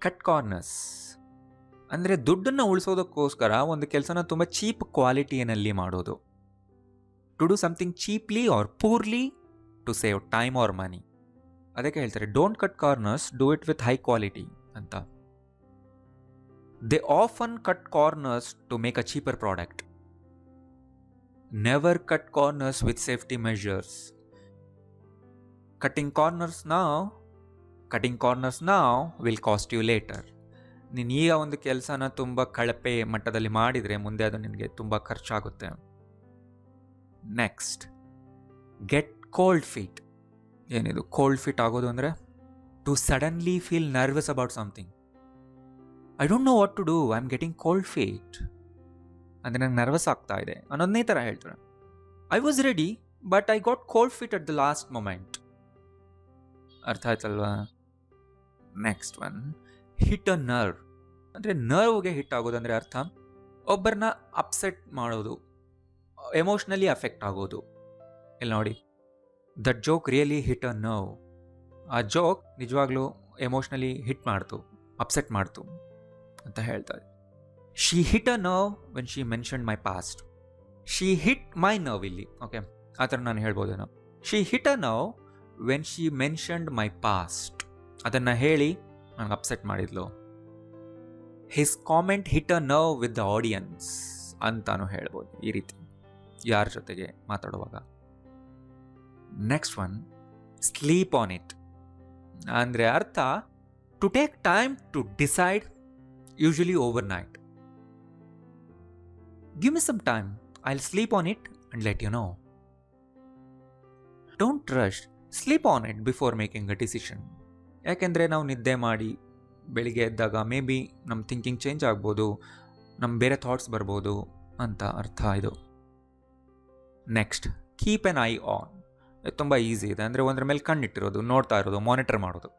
cut corners. ಅಂದರೆ ದುಡ್ಡನ್ನು ಉಳಿಸೋದಕ್ಕೋಸ್ಕರ ಒಂದು ಕೆಲಸನ ತುಂಬ ಚೀಪ್ ಕ್ವಾಲಿಟಿಯಲ್ಲಿ ಮಾಡೋದು. To do something cheaply or poorly to save time or money. ಅದಕ್ಕೆ ಹೇಳ್ತಾರೆ don't cut corners, do it with high quality ಅಂತ. They often cut corners to make a cheaper product. Never cut corners with safety measures. Cutting corners now will cost you later. ನೀನು ಈಗ ಒಂದು ಕೆಲಸನ ತುಂಬ ಕಳಪೆ ಮಟ್ಟದಲ್ಲಿ ಮಾಡಿದರೆ ಮುಂದೆ ಅದು ನಿನಗೆ ತುಂಬ ಖರ್ಚಾಗುತ್ತೆ. Next, get cold feet. ಏನಿದು ಕೋಲ್ಡ್ ಫೀಟ್ ಆಗೋದು? ಅಂದರೆ to suddenly feel nervous about something. I don't know what to do, I am getting cold feet. ಅಂದರೆ ನಂಗೆ ನರ್ವಸ್ ಆಗ್ತಾ ಇದೆ ಅನ್ನೋದನ್ನೇ ಥರ ಹೇಳ್ತಾರೆ. I was ready but I got cold feet at the last moment. ಅರ್ಥ ಆಯ್ತಲ್ವಾ? Next one, hit a nerve. ಅಂದರೆ ನರ್ವ್ಗೆ ಹಿಟ್ ಆಗೋದು ಅಂದರೆ ಅರ್ಥ ಒಬ್ಬರನ್ನ ಅಪ್ಸೆಟ್ ಮಾಡೋದು, ಎಮೋಷ್ನಲಿ ಅಫೆಕ್ಟ್ ಆಗೋದು. ಇಲ್ಲಿ ನೋಡಿ, that joke really hit a nerve. ಆ ಜೋಕ್ ನಿಜವಾಗ್ಲೂ ಎಮೋಷ್ನಲಿ ಹಿಟ್ ಮಾಡ್ತು, ಅಪ್ಸೆಟ್ ಮಾಡ್ತು ಅಂತ ಹೇಳ್ತಾರೆ. She hit a nerve when she mentioned my past. She hit my nerve ಇಲ್ಲಿ, ಓಕೆ, ಆ ಥರ ನಾನು ಹೇಳ್ಬೋದೇನೋ. She hit a nerve when she mentioned my past. ಅದನ್ನು ಹೇಳಿ ನನಗೆ ಅಪ್ಸೆಟ್ ಮಾಡಿದ್ಲು. His comment hit a nerve with the audience ಅಂತಾನು ಹೇಳ್ಬೋದು ಈ ರೀತಿ ಯಾರ ಜೊತೆಗೆ ಮಾತಾಡುವಾಗ. Next one, sleep on it. ಅಂದರೆ ಅರ್ಥ to take time to decide, usually overnight. Give me some time, I will sleep on it and let you know. Don't rush, sleep on it before making a decision. ಯಾಕೆಂದರೆ ನಾವು ನಿದ್ದೆ ಮಾಡಿ ಬೆಳಿಗ್ಗೆ ಎದ್ದಾಗ ಮೇ ಬಿ ನಮ್ಮ ಥಿಂಕಿಂಗ್ ಚೇಂಜ್ ಆಗ್ಬೋದು, ನಮ್ಮ ಬೇರೆ ಥಾಟ್ಸ್ ಬರ್ಬೋದು ಅಂತ ಅರ್ಥ ಇದು. Next, keep an eye on. ಇದು ತುಂಬ ಈಸಿ ಇದೆ. ಅಂದರೆ ಒಂದರ ಮೇಲೆ ಕಣ್ಣಿಟ್ಟಿರೋದು, ನೋಡ್ತಾ ಇರೋದು, ಮಾನಿಟರ್ ಮಾಡೋದು.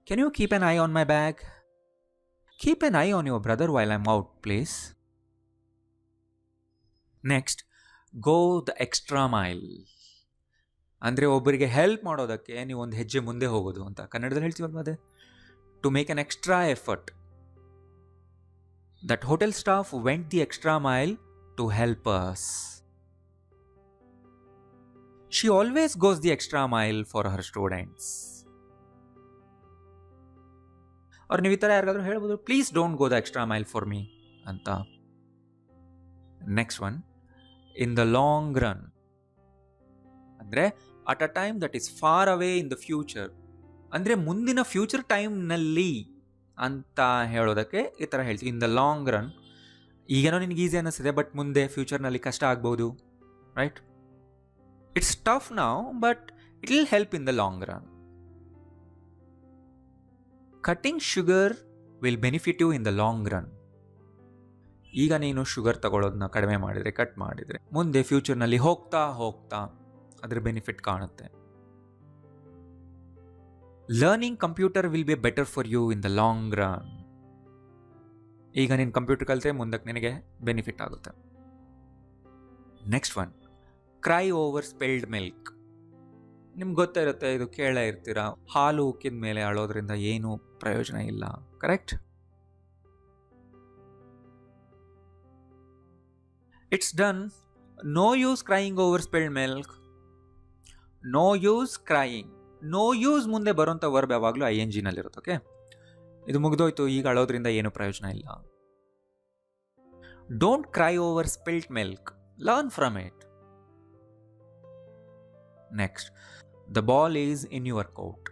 Can you keep an eye on my bag? Keep an eye on your brother while I'm out please. Next, go the extra mile. ಅಂದರೆ ಒಬ್ಬರಿಗೆ ಹೆಲ್ಪ್ ಮಾಡೋದಕ್ಕೆ ನೀವು ಒಂದು ಹೆಜ್ಜೆ ಮುಂದೆ ಹೋಗೋದು ಅಂತ ಕನ್ನಡದಲ್ಲಿ ಹೇಳ್ತೀವಲ್ವ ಅದೇ. To make an extra effort. That hotel staff went the extra mile to help us. She always goes the extra mile for her students. ಅವ್ರು ನೀವು ಈ ಥರ ಯಾರಿಗಾದ್ರೂ ಹೇಳ್ಬೋದು, please don't go the extra mile for me ಅಂತ. Next one, in the long run. ಅಂದರೆ at a time that is far away in the future. ಅಂದರೆ ಮುಂದಿನ ಫ್ಯೂಚರ್ ಟೈಮ್ನಲ್ಲಿ ಅಂತ ಹೇಳೋದಕ್ಕೆ ಈ ಥರ ಹೇಳ್ತೀವಿ. ಇನ್ ದ ಲಾಂಗ್ ರನ್, ಈಗೇನೋ ನಿನಗೆ ಈಸಿ ಅನ್ನಿಸ್ತಿದೆ, ಬಟ್ ಮುಂದೆ ಫ್ಯೂಚರ್ನಲ್ಲಿ ಕಷ್ಟ ಆಗ್ಬೋದು, right? It's tough now but it will help in the long run. Cutting sugar will benefit you in the long run. ಈಗ ನೀನು ಶುಗರ್ ತಗೊಳ್ಳೋದನ್ನ ಕಡಿಮೆ ಮಾಡಿದರೆ, ಕಟ್ ಮಾಡಿದರೆ, ಮುಂದೆ ಫ್ಯೂಚರ್ನಲ್ಲಿ ಹೋಗ್ತಾ ಹೋಗ್ತಾ ಅದರ ಬೆನಿಫಿಟ್ ಕಾಣುತ್ತೆ. Learning computer will be better for you in the long run. ಈಗ ನೀನು ಕಂಪ್ಯೂಟರ್ ಕಲಿತ್ರೆ ಮುಂದಕ್ಕೆ ನಿನಗೆ ಬೆನಿಫಿಟ್ ಆಗುತ್ತೆ. Next one, cry over spilled milk. ನಿಮ್ಗೆ ಗೊತ್ತಿರುತ್ತೆ, ಇದು ಕೇಳೇ ಇರ್ತೀರಾ, ಹಾಲು ಉಕ್ಕಿದ ಮೇಲೆ ಅಳೋದ್ರಿಂದ ಏನೂ ಪ್ರಯೋಜನ ಇಲ್ಲ, correct? It's done. No use crying over spilled milk. No use crying. No use ಮುಂದೆ ಬರುವಂಥ ವರ್ಬ್ ಯಾವಾಗಲೂ ING ನಲ್ಲಿರುತ್ತೆ. ಓಕೆ, ಇದು ಮುಗಿದೋಯ್ತು, ಈಗ ಅಳೋದ್ರಿಂದ ಏನು ಪ್ರಯೋಜನ ಇಲ್ಲ. Don't cry over spilled milk. Learn from it. Next, the ball is in your court.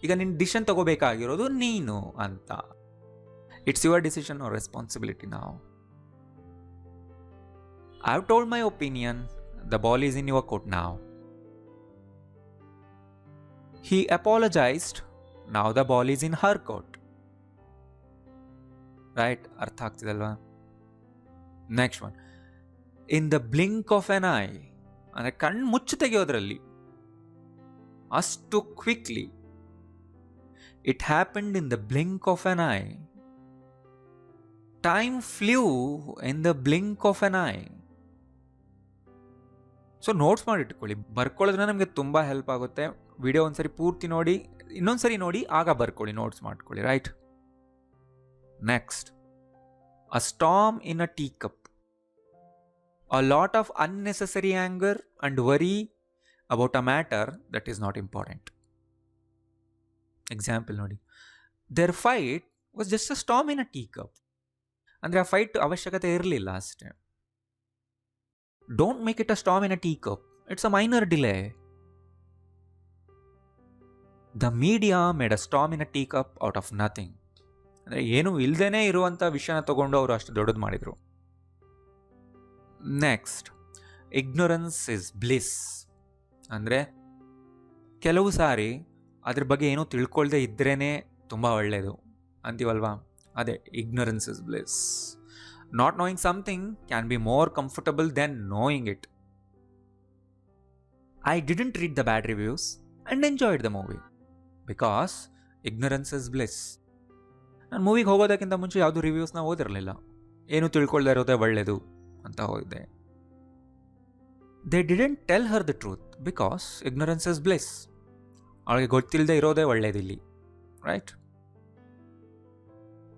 ಈಗ ನಿನ್ನ ಡಿಸಿಷನ್ ತಗೋಬೇಕಾಗಿರೋದು ನೀನು ಅಂತ. It's your decision or responsibility now. I have told my opinion. The ball is in your court now. He apologized. Now the ball is in her court. Right? ಅರ್ಥ ಆಗ್ತಿದಲ್ವಾ? Next one, in the blink of an eye. ಅಂದರೆ ಕಣ್ಣು ಮುಚ್ಚು ತೆಗೆಯೋದ್ರಲ್ಲಿ, ಅಷ್ಟು quickly. It happened in the blink of an eye. Time flew in the blink of an eye. So notes ಮಾಡಿಟ್ಕೊಳ್ಳಿ. ಬರ್ಕೊಳ್ಳೋದ್ರಿಂದ ನಮಗೆ ತುಂಬ ಹೆಲ್ಪ್ ಆಗುತ್ತೆ. ವಿಡಿಯೋ ಒಂದ್ಸರಿ ಪೂರ್ತಿ ನೋಡಿ, ಇನ್ನೊಂದ್ಸರಿ ನೋಡಿ, ಆಗ ಬರ್ಕೊಳ್ಳಿ, ನೋಟ್ಸ್ ಮಾಡ್ಕೊಳ್ಳಿ, right? Next, a storm in a tea cup. A lot of unnecessary anger and worry about a matter that is not important. Example ನೋಡಿ, their fight was just a storm in a tea cup. ಅಂದರೆ ಆ ಫೈಟ್ ಅವಶ್ಯಕತೆ ಇರಲಿಲ್ಲ ಅಷ್ಟೇ. Don't make it a storm in a teacup. It's a minor delay. The media made a storm in a teacup out of nothing. ಅಂದರೆ ಏನು ಇಲ್ಲದೇನೆ ಇರುವಂಥ ವಿಷಯನ ತಗೊಂಡು ಅವರು ಅಷ್ಟು ದೊಡ್ಡದು ಮಾಡಿದರು. Next, ignorance is bliss. ಅಂದರೆ ಕೆಲವು ಸಾರಿ ಅದ್ರ ಬಗ್ಗೆ ಏನೂ ತಿಳ್ಕೊಳ್ದೆ ಇದ್ರೇ ತುಂಬ ಒಳ್ಳೆಯದು ಅಂತೀವಲ್ವಾ, ಅದೇ ignorance is bliss. Not knowing something can be more comfortable than knowing it. I didn't read the bad reviews and enjoyed the movie because ignorance is bliss. ನಾನು ಮೂವಿಗೆ ಹೋಗೋದಕ್ಕಿಂತ ಮುಂಚೆ ಯಾವುದು ರಿವ್ಯೂಸ್ನ ಓದಿರಲಿಲ್ಲ, ಏನು ತಿಳ್ಕೊಳ್ದೇ ಇರೋದೇ ಒಳ್ಳೆಯದು ಅಂತ ಹೋಗಿದ್ದೆ. They didn't tell her the truth because ignorance is bliss. ಅವಳಿಗೆ ಗೊತ್ತಿಲ್ಲದೆ ಇರೋದೇ ಒಳ್ಳೆಯದಿಲ್ಲಿ, right?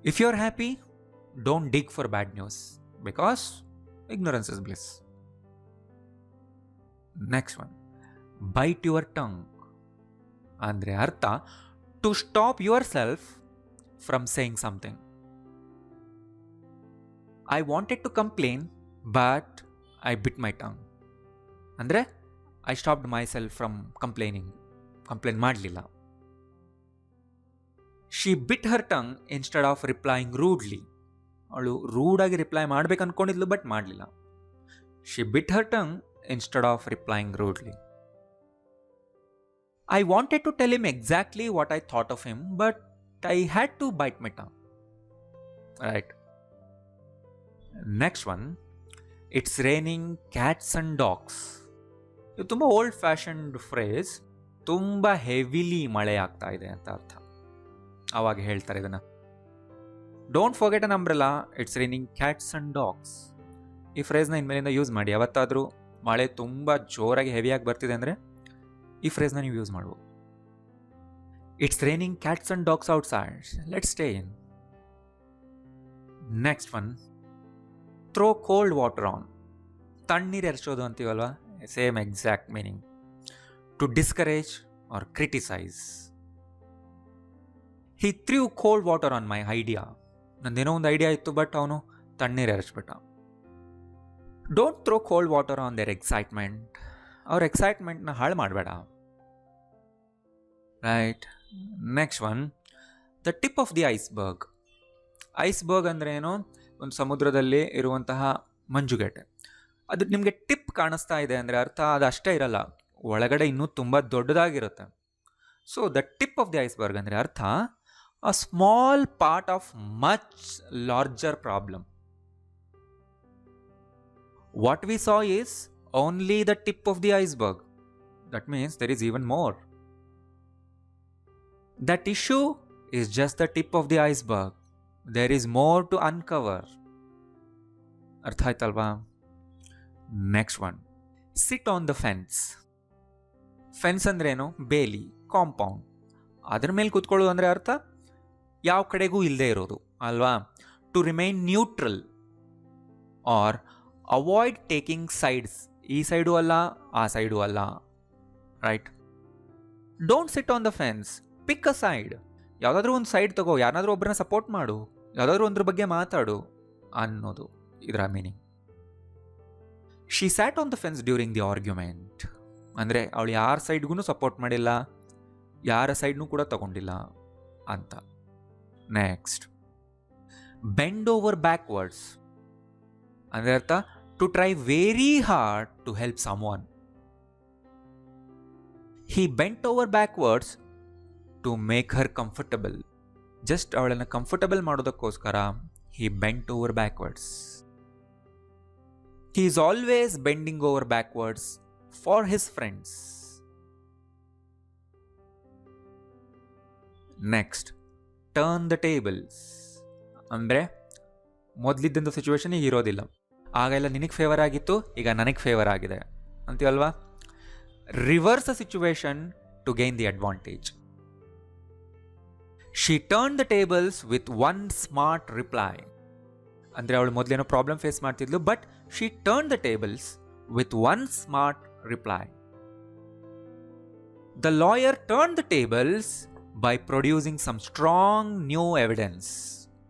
If you're happy, don't dig for bad news because ignorance is bliss. Next one, bite your tongue. ಅಂದರೆ ಅರ್ಥ to stop yourself from saying something. I wanted to complain but I bit my tongue. ಅಂದರೆ I stopped myself from complain ಮಾಡಲಿಲ್ಲ. She bit her tongue instead of replying rudely. ಅವಳು ರೂಡಾಗಿ ರಿಪ್ಲೈ ಮಾಡ್ಬೇಕು ಅನ್ಕೊಂಡಿದ್ಲು, ಬಟ್ ಮಾಡಲಿಲ್ಲ. She bit her tongue instead of replying rudely. I wanted to tell him exactly what I thought of him but I had to bite my tongue, right? Next one, it's raining cats and dogs. ಇದು ತುಂಬ ಓಲ್ಡ್ ಫ್ಯಾಷನ್ಡ್ ಫ್ರೇಸ್. ತುಂಬ ಹೆವಿಲಿ ಮಳೆ ಆಗ್ತಾ ಇದೆ ಅಂತ ಅರ್ಥ. ಆವಾಗ ಹೇಳ್ತಾರೆ ಇದನ್ನು. Don't forget an umbrella, it's raining cats and dogs. ಈ ಫ್ರೇಸ್ನ ಇನ್ಮೇಲಿಂದ ಯೂಸ್ ಮಾಡಿ. ಯಾವತ್ತಾದರೂ ಮಳೆ ತುಂಬ ಜೋರಾಗಿ ಹೆವಿಯಾಗಿ ಬರ್ತಿದೆ ಅಂದರೆ ಈ ಫ್ರೇಸ್ನ ನೀವು ಯೂಸ್ ಮಾಡ್ಬೋದು. It's raining cats and dogs outside, let's stay in. Next one, throw cold water on. ತಣ್ಣೀರು ಎರಚೋದು ಅಂತೀವಲ್ವಾ, same exact meaning. To discourage or criticise. He threw cold water on my idea. ನಂದೇನೋ ಒಂದು ಐಡಿಯಾ ಇತ್ತು, ಬಟ್ ಅವನು ತಣ್ಣೀರು ಎರಚ್ಬಿಟ್ಟ. Don't throw cold water on their excitement. ಅವ್ರ ಎಕ್ಸೈಟ್ಮೆಂಟ್ನ ಹಾಳು ಮಾಡಬೇಡ. Right. Next one, the tip of the iceberg. Iceberg ಅಂದರೆ ಏನು? ಒಂದು ಸಮುದ್ರದಲ್ಲಿ ಇರುವಂತಹ ಮಂಜುಗೆಡ್ಡೆ. ಅದು ನಿಮಗೆ ಟಿಪ್ ಕಾಣಿಸ್ತಾ ಇದೆ ಅಂದರೆ ಅರ್ಥ ಅದು ಅಷ್ಟೇ ಇರಲ್ಲ, ಒಳಗಡೆ ಇನ್ನೂ ತುಂಬ ದೊಡ್ಡದಾಗಿರುತ್ತೆ. So the tip of the iceberg ಅಂದರೆ ಅರ್ಥ a small part of much larger problem. What we saw is only the tip of the iceberg. That means there is even more. That issue is just the tip of the iceberg. There is more to uncover. Artha aitalva? Next one. Sit on the fence. Fence ಅಂದ್ರೆ ಏನು? ಬೇಲಿ, ಕಾಂಪೌಂಡ್. ಅದ್ರ ಮೇಲೆ ಕೂತ್ಕೊಳ್ಳೋದು ಅಂದರೆ ಅರ್ಥ ಯಾವ ಕಡೆಗೂ ಇಲ್ಲದೆ ಇರೋದು ಅಲ್ವಾ? To remain neutral or avoid taking sides. ಈ ಸೈಡು ಅಲ್ಲ, ಆ ಸೈಡು ಅಲ್ಲ. Right. Don't sit on the fence, pick a side. ಯಾವುದಾದ್ರೂ ಒಂದು ಸೈಡ್ ತಗೋ, ಯಾರನ್ನಾದ್ರೂ ಒಬ್ಬರನ್ನ ಸಪೋರ್ಟ್ ಮಾಡು, ಯಾವುದಾದ್ರೂ ಒಂದ್ರ ಬಗ್ಗೆ ಮಾತಾಡು ಅನ್ನೋದು ಇದರ meaning. She sat on the fence during the argument. ಅಂದರೆ ಅವಳು ಯಾರ ಸೈಡ್ಗೂ ಸಪೋರ್ಟ್ ಮಾಡಿಲ್ಲ, ಯಾರ ಸೈಡ್ನೂ ಕೂಡ ತಗೊಂಡಿಲ್ಲ ಅಂತ. ನೆಕ್ಸ್ಟ್, ಬೆಂಡ್ ಓವರ್ ಬ್ಯಾಕ್ವರ್ಡ್ಸ್ ಅಂದರೆ ಅರ್ಥ to try very hard to help someone. He bent over backwards to make her comfortable. Just ಅವಳನ್ನು ಕಂಫರ್ಟಬಲ್ ಮಾಡೋದಕ್ಕೋಸ್ಕರ he bent over backwards. He is always bending over backwards for his friends. Next, turn the tables ಅಂದರೆ ಮೊದಲಿದ್ದಂಥ ಸಿಚುವೇಶನ್ ಈಗ ಇರೋದಿಲ್ಲ. ಆಗೆಲ್ಲ ನಿನಗೆ ಫೇವರ್ ಆಗಿತ್ತು, ಈಗ ನನಗೆ ಫೇವರ್ ಆಗಿದೆ ಅಂತೀವಲ್ವಾ? Reverse the situation to gain the advantage. She turn the tables with one smart reply. ಅಂದರೆ ಅವಳು ಮೊದಲೇನೋ ಪ್ರಾಬ್ಲಮ್ ಫೇಸ್ ಮಾಡ್ತಿದ್ಲು, but she turn the tables with one smart reply. The lawyer turn the tables by producing some strong new evidence.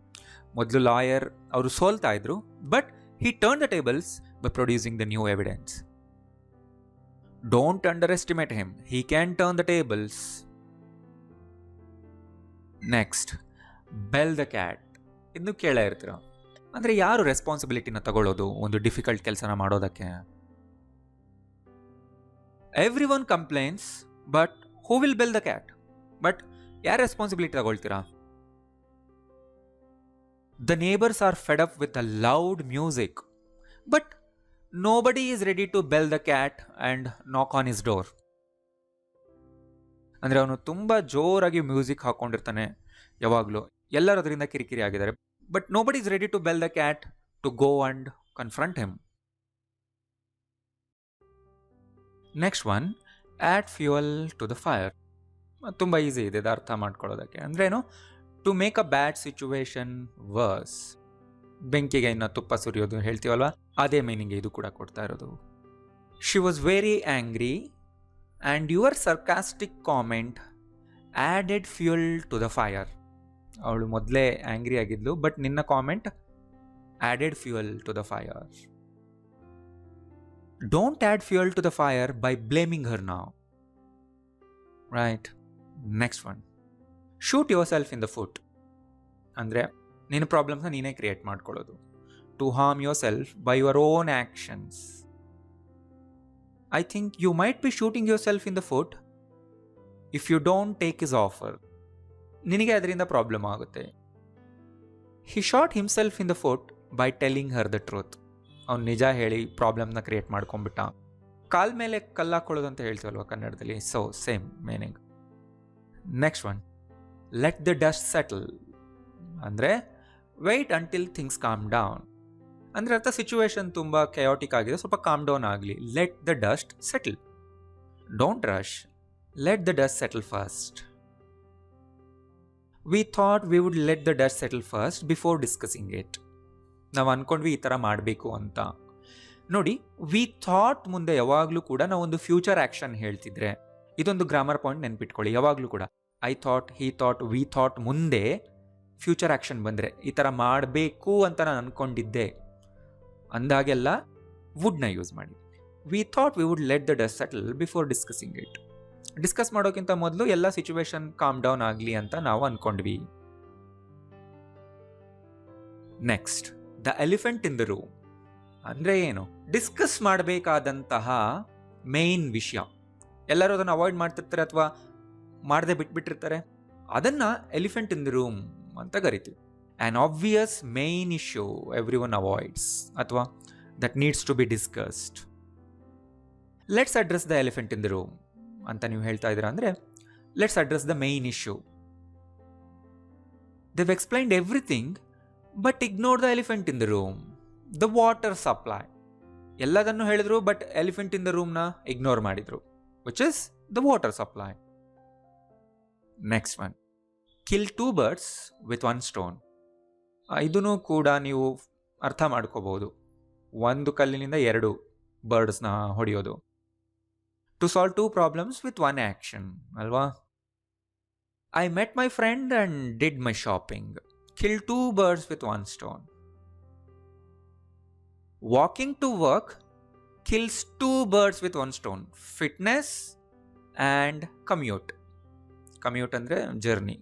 ಮೊದಲು ಲಾಯರ್ ಅವರು ಸೋಲ್ತಾ ಇದ್ರು, but he turned the tables by producing the new evidence. Don't underestimate him, he can turn the tables. Next, bell the cat. ಇನ್ನು ಕೇಳೇ ಇರ್ತೀರ, ಅಂದರೆ ಯಾರು ರೆಸ್ಪಾನ್ಸಿಬಿಲಿಟಿನ ತಗೊಳ್ಳೋದು ಒಂದು ಡಿಫಿಕಲ್ಟ್ ಕೆಲಸನ ಮಾಡೋದಕ್ಕೆ? Everyone complains, but who will bell the cat? But ಯಾರು ರೆಸ್ಪಾನ್ಸಿಬಿಲಿಟಿ ತಗೊಳ್ತೀರಾ? The neighbors are fed up with the loud music, but nobody is ready to bell the cat and knock on his door. ಅಂದರೆ ಅವನು ತುಂಬ ಜೋರಾಗಿ ಮ್ಯೂಸಿಕ್ ಹಾಕ್ಕೊಂಡಿರ್ತಾನೆ ಯಾವಾಗಲೂ, ಎಲ್ಲರೂ ಅದರಿಂದ ಕಿರಿಕಿರಿ ಆಗಿದ್ದಾರೆ, but nobody is ready to bell the cat to go and confront him. Next one, add fuel to the fire. ತುಂಬ ಈಸಿ ಇದೆ ಇದು ಅರ್ಥ ಮಾಡ್ಕೊಳ್ಳೋದಕ್ಕೆ. ಅಂದ್ರೇನು? To make a bad situation worse. ಬೆಂಕಿಗೆ ಇನ್ನು ತುಪ್ಪ ಸುರಿಯೋದು ಹೇಳ್ತೀವಲ್ವ, ಅದೇ ಮೀನಿಂಗ್ ಇದು ಕೂಡ ಕೊಡ್ತಾ ಇರೋದು. She was very angry and your sarcastic comment added fuel to the fire. ಅವಳು ಮೊದಲೇ ಆ್ಯಂಗ್ರಿ ಆಗಿದ್ಲು, ಬಟ್ ನಿನ್ನ comment added fuel to the fire. Don't add fuel to the fire by blaming her now. Right. Next one, shoot yourself in the foot. ಅಂದರೆ ನಿನ್ನ ಪ್ರಾಬ್ಲಮ್ಸ್ನ ನೀನೇ ಕ್ರಿಯೇಟ್ ಮಾಡ್ಕೊಳ್ಳೋದು. To harm yourself by your own actions. I think you might be shooting yourself in the foot if you don't take his offer. ನಿನಗೆ ಅದರಿಂದ ಪ್ರಾಬ್ಲಮ್ ಆಗುತ್ತೆ. He shot himself in the foot by telling her the truth. ಅವ್ನು ನಿಜ ಹೇಳಿ ಪ್ರಾಬ್ಲಮ್ನ ಕ್ರಿಯೇಟ್ ಮಾಡ್ಕೊಂಡ್ಬಿಟ್ಟ. ಕಾಲ್ ಮೇಲೆ ಕಲ್ಲಾಕೊಳ್ಳೋದು ಅಂತ ಹೇಳ್ತೀವಲ್ವ ಕನ್ನಡದಲ್ಲಿ, so same meaning. Next one, let the dust settle. ಅಂದರೆ wait until things calm down. ಅಂದರೆ ಅರ್ಥ ಸಿಚುವೇಶನ್ ತುಂಬ ಕೆಯೋಟಿಕ್ ಆಗಿದೆ, ಸ್ವಲ್ಪ ಕಾಮ್ ಡೌನ್ ಆಗಲಿ. Let the dust settle. Don't rush, let the dust settle first. We thought we would let the dust settle first before discussing it. ನಾವು ಅಂದ್ಕೊಂಡ್ವಿ ಈ ಥರ ಮಾಡಬೇಕು ಅಂತ. ನೋಡಿ, ವಿ ಥಾಟ್ ಮುಂದೆ ಯಾವಾಗಲೂ ಕೂಡ ನಾವೊಂದು ಫ್ಯೂಚರ್ ಆ್ಯಕ್ಷನ್ ಹೇಳ್ತಿದ್ರೆ, ಇದೊಂದು ಗ್ರಾಮರ್ ಪಾಯಿಂಟ್ ನೆನ್ಪಿಟ್ಕೊಳ್ಳಿ. ಯಾವಾಗಲೂ ಕೂಡ I thought, he thought, we thought ಮುಂದೆ ಫ್ಯೂಚರ್ ಆ್ಯಕ್ಷನ್ ಬಂದರೆ, ಈ ಥರ ಮಾಡಬೇಕು ಅಂತ ನಾನು ಅಂದ್ಕೊಂಡಿದ್ದೆ ಅಂದಾಗೆಲ್ಲ ವುಡ್ನ ಯೂಸ್ ಮಾಡಿ. We thought we would let the dust settle before discussing it. Discuss ಮಾಡೋಕ್ಕಿಂತ ಮೊದಲು ಎಲ್ಲ ಸಿಚುವೇಶನ್ ಕಾಮ್ ಡೌನ್ ಆಗಲಿ ಅಂತ ನಾವು ಅಂದ್ಕೊಂಡ್ವಿ. Next, the elephant in the room. ಅಂದರೆ ಏನು? ಡಿಸ್ಕಸ್ ಮಾಡಬೇಕಾದಂತಹ ಮೇನ್ ವಿಷಯ. ಎಲ್ಲರೂ ಅದನ್ನು ಅವಾಯ್ಡ್ ಮಾಡ್ತಿರ್ತಾರೆ ಅಥವಾ ಮಾಡದೆ ಬಿಟ್ಬಿಟ್ಟಿರ್ತಾರೆ. ಅದನ್ನು ಎಲಿಫೆಂಟ್ ಇನ್ ದ ರೂಮ್ ಅಂತ ಕರಿತೀವಿ. An obvious main issue everyone avoids ಅಥವಾ that needs to be discussed. Let's address the elephant in the room ಅಂತ ನೀವು ಹೇಳ್ತಾ ಇದ್ದೀರಾ ಅಂದರೆ, let's address the main issue. Dev explained everything but ignore the elephant in the room, the water supply. ಎಲ್ಲದನ್ನು ಹೇಳಿದ್ರು ಬಟ್ ಎಲಿಫೆಂಟ್ ಇನ್ ದ ರೂಮ್ನ ಇಗ್ನೋರ್ ಮಾಡಿದ್ರು, which is the water supply. Next one, kill 2 birds with 1 stone. ಇದನ್ನು ಕೂಡ ನೀವು ಅರ್ಥ ಮಾಡ್ಕೋಬಹುದು. ಒಂದು ಕಲ್ಲಿನಿಂದ 2 ಬರ್ಡ್ಸ್ನ ಹೊಡೆಯೋದು. To solve 2 problems with 1 action, ಅಲ್ವಾ? I met my friend and did my shopping. Kill 2 birds with 1 stone. Walking to work kills 2 birds with 1 stone. Fitness and commute. Commute ಅಂದರೆ journey.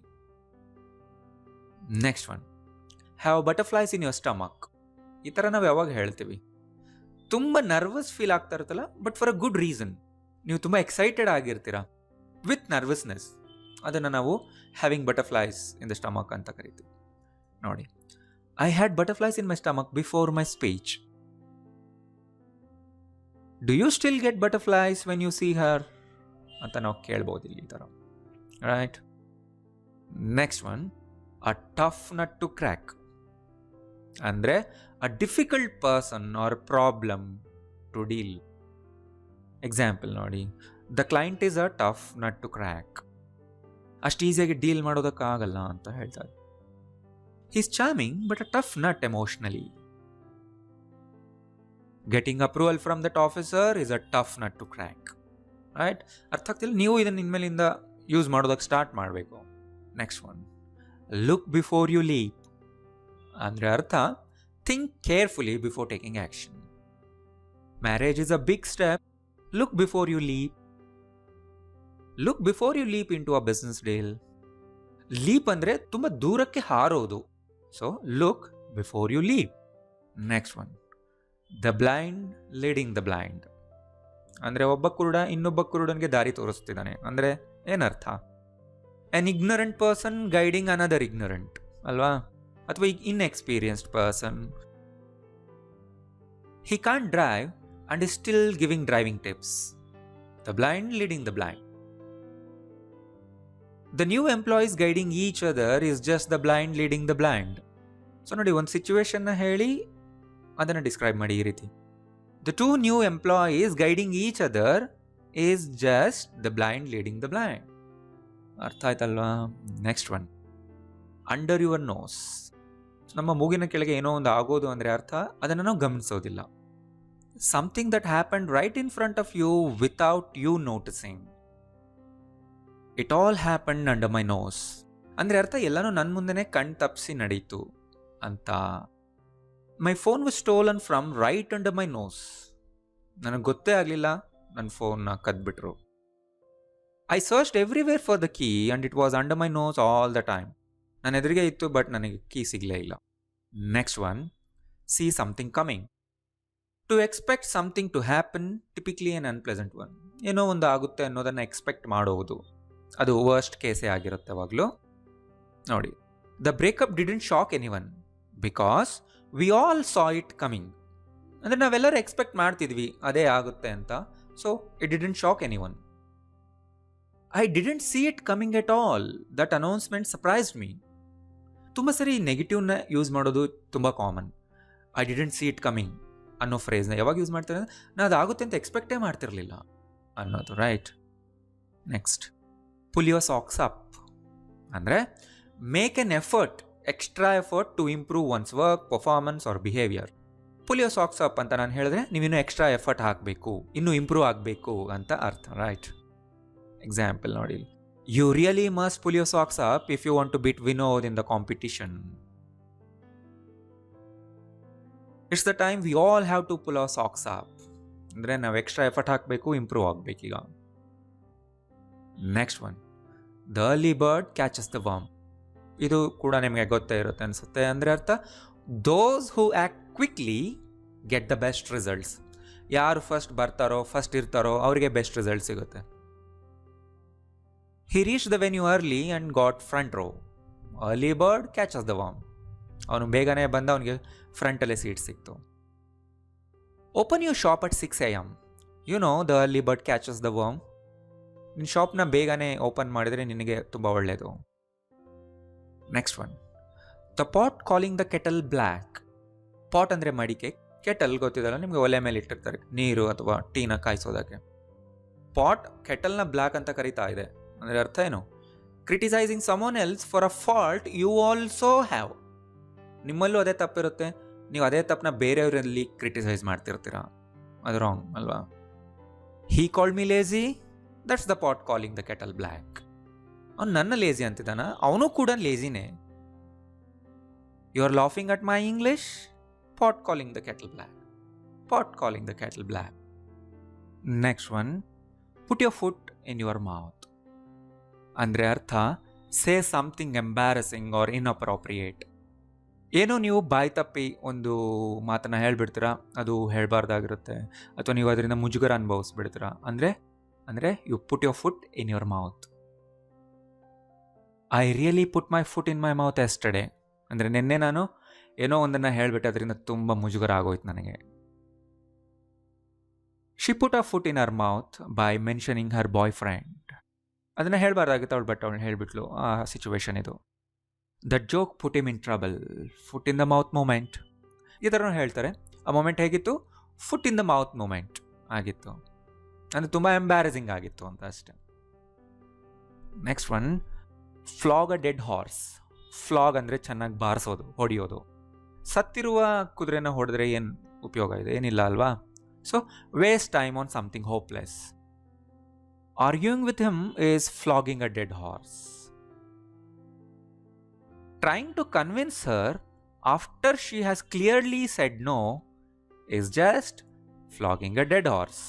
Next one, have butterflies in your stomach. ಈ ಥರ ನಾವು ಯಾವಾಗ ಹೇಳ್ತೀವಿ? ತುಂಬ ನರ್ವಸ್ ಫೀಲ್ ಆಗ್ತಾ ಇರುತ್ತಲ್ಲ, but for a good reason. ನೀವು ತುಂಬ ಎಕ್ಸೈಟೆಡ್ ಆಗಿರ್ತೀರ ವಿತ್ ನರ್ವಸ್ನೆಸ್. ಅದನ್ನು ನಾವು having butterflies in the stomach ಅಂತ ಕರಿತೀವಿ. ನೋಡಿ, I had butterflies in my stomach before my speech. Do you still get butterflies when you see her ಅಂತ ನಾವು ಕೇಳ್ಬೋದು ಇಲ್ಲಿ ಈ ಥರ, right? Next one, a tough nut to crack. ಅಂದರೆ a difficult person or problem to deal. Example ನೋಡಿ, the client is a tough nut to crack. ಅಷ್ಟು ಈಸಿಯಾಗಿ ಡೀಲ್ ಮಾಡೋದಕ್ಕಾಗಲ್ಲ ಅಂತ ಹೇಳ್ತಾರೆ. He's charming but a tough nut emotionally. Getting approval from that officer is a tough nut to crack, right? ಅರ್ಥ ಆಗ್ತಿಲ್ಲ, ನೀವು ಇದನ್ನು ಇನ್ಮೇಲಿಂದ ಯೂಸ್ ಮಾಡೋದಕ್ಕೆ ಸ್ಟಾರ್ಟ್ ಮಾಡಬೇಕು. Next one, look before you leap. ಅಂದರೆ ಅರ್ಥ, think carefully before taking action. Marriage is a big step. Look before you leap. Look before you leap into a business deal. Leap ಅಂದರೆ ತುಂಬ ದೂರಕ್ಕೆ ಹಾರೋದು. So look before you leap. Next one, the blind leading the blind. ಅಂದರೆ ಒಬ್ಬ ಕುರುಡ ಇನ್ನೊಬ್ಬ ಕುರುಡನಿಗೆ ದಾರಿ ತೋರಿಸ್ತಿದ್ದಾನೆ. ಅಂದರೆ ಏನರ್ಥ? An ignorant person guiding another ignorant, ಅಲ್ವಾ? ಅಥವಾ inexperienced person. He can't drive and is still giving driving tips. The blind leading the blind. The new employees guiding each other is just the blind leading the blind. So ನೋಡಿ, ಒಂದು ಸಿಚುವೇಶನ್ನ ಹೇಳಿ ಅದನ್ನು ಡಿಸ್ಕ್ರೈಬ್ ಮಾಡಿ ಈ ರೀತಿ. The 2 new employees guiding each other is just the blind leading the blind. ಅರ್ಥ ಆಯ್ತಲ್ವಾ? Next one, under your nose. ನಮ್ಮ ಮೂಗಿನ ಕೆಳಗೆ ಏನೋ ಒಂದು ಆಗೋದು ಅಂದರೆ ಅರ್ಥ, ಅದನ್ನು ನಾವು ಗಮನಿಸೋದಿಲ್ಲ. Something that happened right in front of you without you noticing. It all happened under my nose. ಅಂದರೆ ಅರ್ಥ, ಎಲ್ಲನೂ ನನ್ನ ಮುಂದೆನೇ ಕಣ್ ತಪ್ಪಿಸಿ ನಡೀತು ಅಂತ. My phone was stolen from right under my nose. ನನಗೆ ಗೊತ್ತೇ ಆಗಲಿಲ್ಲ, ನನ್ನ ಫೋನ್ನ ಕದ್ಬಿಟ್ರು. I searched everywhere for the key and it was under my nose all the time. ನನ್ನ ಎದುರಿಗೆ ಇತ್ತು, ಬಟ್ ನನಗೆ ಕೀ ಸಿಗಲೇ ಇಲ್ಲ. Next one, see something coming. To expect something to happen, typically an unpleasant one. ಏನೋ ಒಂದು ಆಗುತ್ತೆ ಅನ್ನೋದನ್ನು ಎಕ್ಸ್ಪೆಕ್ಟ್ ಮಾಡೋದು, ಅದು ವರ್ಸ್ಟ್ ಕೇಸೇ ಆಗಿರುತ್ತೆ ಯಾವಾಗಲೂ. ನೋಡಿ, the breakup didn't shock any one because we all saw it coming. ಅಂದರೆ ನಾವೆಲ್ಲರೂ ಎಕ್ಸ್ಪೆಕ್ಟ್ ಮಾಡ್ತಿದ್ವಿ ಅದೇ ಆಗುತ್ತೆ ಅಂತ. So it didn't shock any one. I didn't see it coming at all. That announcement surprised me. ತುಂಬ ಸರಿ ನೆಗೆಟಿವ್ನ ಯೂಸ್ ಮಾಡೋದು ತುಂಬ common. I didn't see it coming ಅನ್ನೋ ಫ್ರೇಸ್ನ ಯಾವಾಗ ಯೂಸ್ ಮಾಡ್ತಾರೆ ಅಂದರೆ ನಾನು ಅದಾಗುತ್ತೆ ಅಂತ ಎಕ್ಸ್ಪೆಕ್ಟೇ ಮಾಡ್ತಿರ್ಲಿಲ್ಲ ಅನ್ನೋದು, right? Next, pull your socks up ಅಂದರೆ make an effort, extra effort to improve one's work, performance or behaviour. Pull your socks up ಅಂತ ನಾನು ಹೇಳಿದ್ರೆ ನೀವಿನ್ನೂ ಎಕ್ಸ್ಟ್ರಾ ಎಫರ್ಟ್ ಹಾಕಬೇಕು, ಇನ್ನೂ ಇಂಪ್ರೂವ್ ಆಗಬೇಕು ಅಂತ ಅರ್ಥ, ರೈಟ್? ಎಕ್ಸಾಂಪಲ್ ನೋಡಿ, you really must pull your socks up if you want to beat Vinod in the competition. It's the time we all have to pull our socks up ಅಂದರೆ ನಾವು ಎಕ್ಸ್ಟ್ರಾ ಎಫರ್ಟ್ ಹಾಕಬೇಕು, ಇಂಪ್ರೂವ್ ಆಗಬೇಕೀಗ. Next one, the early bird catches the worm. ಇದು ಕೂಡ ನಿಮಗೆ ಗೊತ್ತೇ ಇರುತ್ತೆ ಅನಿಸುತ್ತೆ. ಅಂದರೆ ಅರ್ಥ, those who act quickly get the best results. ಯಾರು ಫಸ್ಟ್ ಬರ್ತಾರೋ, ಫಸ್ಟ್ ಇರ್ತಾರೋ ಅವರಿಗೆ ಬೆಸ್ಟ್ ರಿಸಲ್ಟ್ ಸಿಗುತ್ತೆ. He reach the venue early and got front row. Early bird catches the worm. ಅವನು ಬೇಗನೆ ಬಂದ, ಅವನಿಗೆ ಫ್ರಂಟಲ್ಲೇ ಸೀಟ್ ಸಿಕ್ತು. Open your shop at 6 AM. You know the early bird catches the worm. ನಿನ್ನ ಶಾಪ್ನ ಬೇಗನೆ ಓಪನ್ ಮಾಡಿದರೆ ನಿನಗೆ ತುಂಬ ಒಳ್ಳೆಯದು. Next one, the pot calling the kettle black. Pot ಅಂದರೆ ಮಡಿಕೆ, ಕೆಟಲ್ ಗೊತ್ತಿದಲ್ಲ ನಿಮಗೆ, ಒಲೆ ಮೇಲೆ ಇಟ್ಟಿರ್ತಾರೆ ನೀರು ಅಥವಾ ಟೀನ ಕಾಯಿಸೋದಕ್ಕೆ. ಪಾಟ್ ಕೆಟಲ್ನ ಬ್ಲ್ಯಾಕ್ ಅಂತ ಕರೀತಾ ಇದೆ ಅಂದರೆ ಅರ್ಥ ಏನು? Criticising someone else for a fault you also have. ನಿಮ್ಮಲ್ಲೂ ಅದೇ ತಪ್ಪಿರುತ್ತೆ, ನೀವು ಅದೇ ತಪ್ಪನ್ನ ಬೇರೆಯವರಲ್ಲಿ ಕ್ರಿಟಿಸೈಸ್ ಮಾಡ್ತಿರ್ತೀರ, ಅದು ರಾಂಗ್ ಅಲ್ವಾ? He called me lazy, that's the pot calling the kettle black. ಅವ್ನು ನನ್ನ ಲೇಜಿ ಅಂತಿದ್ದಾನ, ಅವನು ಕೂಡ ಲೇಜಿನೇ. You are laughing at my English, pot calling the kettle black. Pot calling the kettle black. Next one, put your foot in your mouth. ಅಂದರೆ ಅರ್ಥ, say something embarrassing or inappropriate. ಏನೋ ನೀವು ಬಾಯಿ ತಪ್ಪಿ ಒಂದು ಮಾತನ್ನು ಹೇಳ್ಬಿಡ್ತೀರಾ, ಅದು ಹೇಳಬಾರ್ದಾಗಿರುತ್ತೆ, ಅಥವಾ ನೀವು ಅದರಿಂದ ಮುಜುಗರ ಅನುಭವಿಸ್ಬಿಡ್ತೀರಾ. ಅಂದರೆ you put your foot in your mouth. I really put my foot in my mouth yesterday. ಅಂದರೆ ನಿನ್ನೆ ನಾನು ಏನೋ ಒಂದನ್ನು ಹೇಳಿಬಿಟ್ಟೆ, ಅದರಿಂದ ತುಂಬ ಮುಜುಗರ ಆಗೋಯ್ತು ನನಗೆ. She put a foot in her mouth by mentioning her boyfriend. ಅದನ್ನು ಹೇಳಬಾರ್ದಾಗಿತ್ತು ಅವಳು, ಬಟ್ ಅವಳು ಹೇಳಿಬಿಟ್ಲು. ಆ ಸಿಚುವೇಶನ್ ಇದು. That joke put him in trouble, foot in the mouth moment. ಈ ಥರ ಹೇಳ್ತಾರೆ. ಆ ಮೂಮೆಂಟ್ ಹೇಗಿತ್ತು? Foot in the mouth moment ಆಗಿತ್ತು, ಅಂದರೆ ತುಂಬ ಎಂಬ್ಯಾರಸಿಂಗ್ ಆಗಿತ್ತು ಅಂತ ಅಷ್ಟೆ. Next one, flog a dead horse. Flog ಅಂದರೆ ಚೆನ್ನಾಗಿ ಬಾರಿಸೋದು, ಹೊಡೆಯೋದು. ಸತ್ತಿರುವ ಕುದುರೆನ ಹೊಡೆದ್ರೆ ಏನು ಉಪಯೋಗ ಇದೆ? ಏನಿಲ್ಲ ಅಲ್ವಾ? So waste time on something hopeless. Arguing with him is flogging a dead horse. Trying to convince her after she has clearly said no is just flogging a dead horse.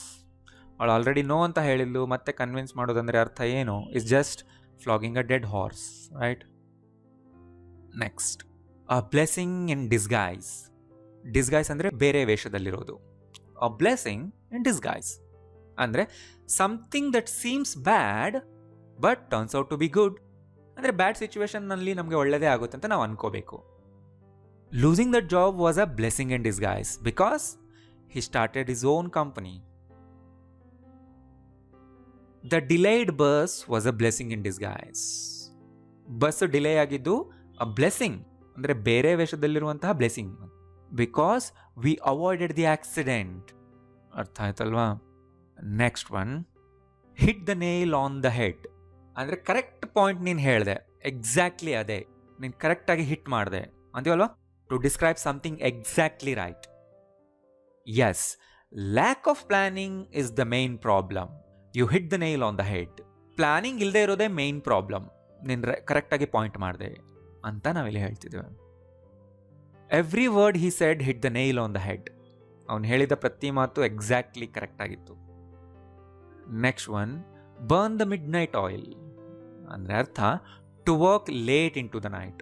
ಅವಳು ಆಲ್ರೆಡಿ ನೋ ಅಂತ ಹೇಳಿದ್ಲು, ಮತ್ತೆ ಕನ್ವಿನ್ಸ್ ಮಾಡೋದಂದರೆ ಅರ್ಥ ಏನು? Is just flogging a dead horse, right? Next, a blessing in disguise. Disguise ಅಂದರೆ ಬೇರೆ ವೇಷದಲ್ಲಿರೋದು. ಅ ಬ್ಲೆಸ್ಸಿಂಗ್ ಇನ್ ಡಿಸ್ಗೈಸ್ ಅಂದರೆ something that seems bad but turns out to be good. ಅಂದರೆ ಬ್ಯಾಡ್ ಸಿಚುವೇಶನ್ನಲ್ಲಿ ನಮಗೆ ಒಳ್ಳೆಯದೇ ಆಗುತ್ತೆ ಅಂತ ನಾವು ಅನ್ಕೋಬೇಕು. Losing that job was a blessing in disguise because he started his own company. The delayed bus pass a blessing in disguise. Bus delay ಆಗಿದ್ದು ಅ ಬ್ಲೆಸ್ಸಿಂಗ್, ಅಂದರೆ ಬೇರೆ ವೇಷದಲ್ಲಿರುವಂತಹ blessing, because we avoided the accident. ಅರ್ಥ ಆಯ್ತಲ್ವಾ? Next one, hit the nail on the head. ಅಂದರೆ ಕರೆಕ್ಟ್ ಪಾಯಿಂಟ್ ನೀನು ಹೇಳಿದೆ, ಎಕ್ಸಾಕ್ಟ್ಲಿ ಅದೇ ನೀನು ಕರೆಕ್ಟಾಗಿ ಹಿಟ್ ಮಾಡಿದೆ ಅಂತೀವಲ್ವಾ? To describe something exactly right. Yes, lack of planning is the main problem. You hit the nail on the head. Planning ಇಲ್ಲದೆ ಇರೋದೇ ಮೇನ್ ಪ್ರಾಬ್ಲಮ್. ನೀನು ಕರೆಕ್ಟಾಗಿ ಪಾಯಿಂಟ್ ಮಾಡಿದೆ ಅಂತ ನಾವಿಲ್ಲಿ ಹೇಳ್ತಿದ್ದೇವೆ. Every word he said hit the nail on the head. ಅವನು ಹೇಳಿದ ಪ್ರತಿ ಮಾತು ಎಕ್ಸಾಕ್ಟ್ಲಿ ಕರೆಕ್ಟ್ ಆಗಿತ್ತು. Next one, burn the midnight oil. ಅಂದರೆ ಅರ್ಥ, to work late into the night.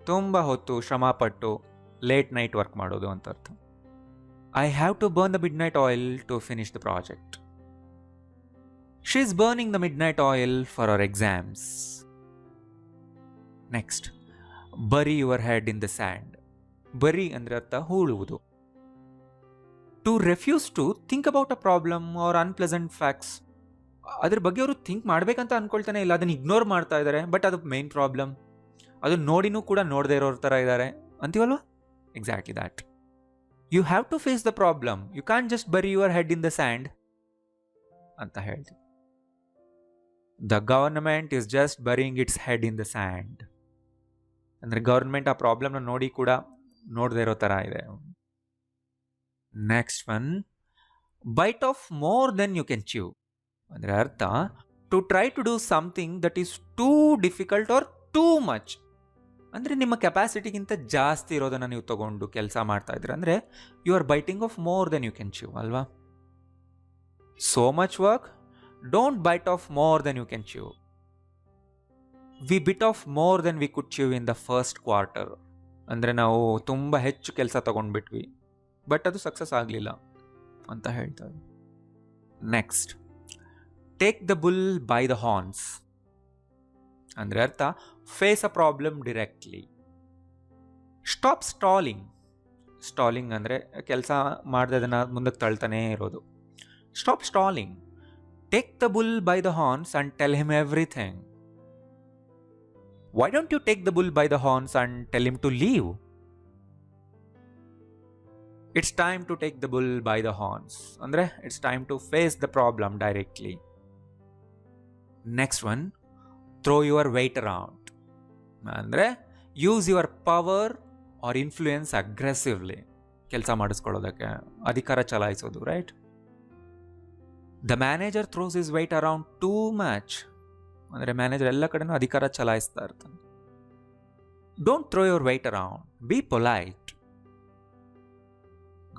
ತುಂಬ ಹೊತ್ತು ಶ್ರಮಪಟ್ಟು ಲೇಟ್ ನೈಟ್ ವರ್ಕ್ ಮಾಡೋದು ಅಂತ ಅರ್ಥ. I have to burn the midnight oil to finish the project. She is burning the midnight oil for our exams. Next, ಬರಿ your head in the sand. Bury ಅಂದರೆ ಅರ್ಥ ಹೂಳುವುದು. To refuse to think about a problem or unpleasant facts. ಅದ್ರ ಬಗ್ಗೆ ಅವರು ಥಿಂಕ್ ಮಾಡಬೇಕಂತ ಅಂದ್ಕೊಳ್ತಾನೆ ಇಲ್ಲ, ಅದನ್ನು ಇಗ್ನೋರ್ ಮಾಡ್ತಾ ಇದ್ದಾರೆ, ಬಟ್ ಅದು ಮೇನ್ ಪ್ರಾಬ್ಲಮ್. ಅದು ನೋಡಿನೂ ಕೂಡ ನೋಡದೇ ಇರೋರ ಥರ ಇದ್ದಾರೆ ಅಂತೀವಲ್ವ, exactly that. You have to face the problem, you can just bury your head in the sand ಅಂತ ಹೇಳ್ತೀವಿ. The government is just burying its head in the sand. ಅಂದರೆ ಗೌರ್ಮೆಂಟ್ ಆ ಪ್ರಾಬ್ಲಮ್ನ ನೋಡಿ ಕೂಡ ನೋಡದೇ ಇರೋ ಥರ ಇದೆ. Next one, bite off more than you can chew. ಅಂದರೆ ಅರ್ಥ, to try to do something that is too difficult or too much. ಅಂದರೆ ನಿಮ್ಮ ಕೆಪಾಸಿಟಿಗಿಂತ ಜಾಸ್ತಿ ಇರೋದನ್ನು ನೀವು ತಗೊಂಡು ಕೆಲಸ ಮಾಡ್ತಾ ಇದ್ದೀರ ಅಂದರೆ you are biting off more than you can chew ಅಲ್ವಾ. So much work, don't bite off more than you can chew. We bit off more than we could chew in the first quarter. ಅಂದರೆ ನಾವು ತುಂಬ ಹೆಚ್ಚು ಕೆಲಸ ತಗೊಂಡ್ಬಿಟ್ವಿ, ಬಟ್ ಅದು ಸಕ್ಸಸ್ ಆಗಲಿಲ್ಲ ಅಂತ ಹೇಳ್ತಾರೆ. Next, take the bull by the horns. ಅಂದರೆ ಅರ್ಥ, face a problem directly. Stop stalling. Stalling ಅಂದರೆ ಕೆಲಸ ಮಾಡ್ದದನ್ನು ಮುಂದಕ್ಕೆ ತಳ್ತಾನೇ ಇರೋದು. Stop stalling. Take the bull by the horns and tell him everything. Why don't you take the bull by the horns and tell him to leave? It's time to take the bull by the horns. Andre, it's time to face the problem directly. Next one, throw your weight around. Andre, use your power or influence aggressively. Kelsa ಮಾಡಿಸ್ಕೊಳ್ಳೋದಕ್ಕೆ, ಅಧಿಕಾರ ಚಲಾಯಿಸೋದು, right? The manager throws his weight around too much. ಅಂದರೆ ಮ್ಯಾನೇಜರ್ ಎಲ್ಲ ಕಡೆನೂ ಅಧಿಕಾರ ಚಲಾಯಿಸ್ತಾ ಇರ್ತಾನೆ. Don't throw your weight around, be polite.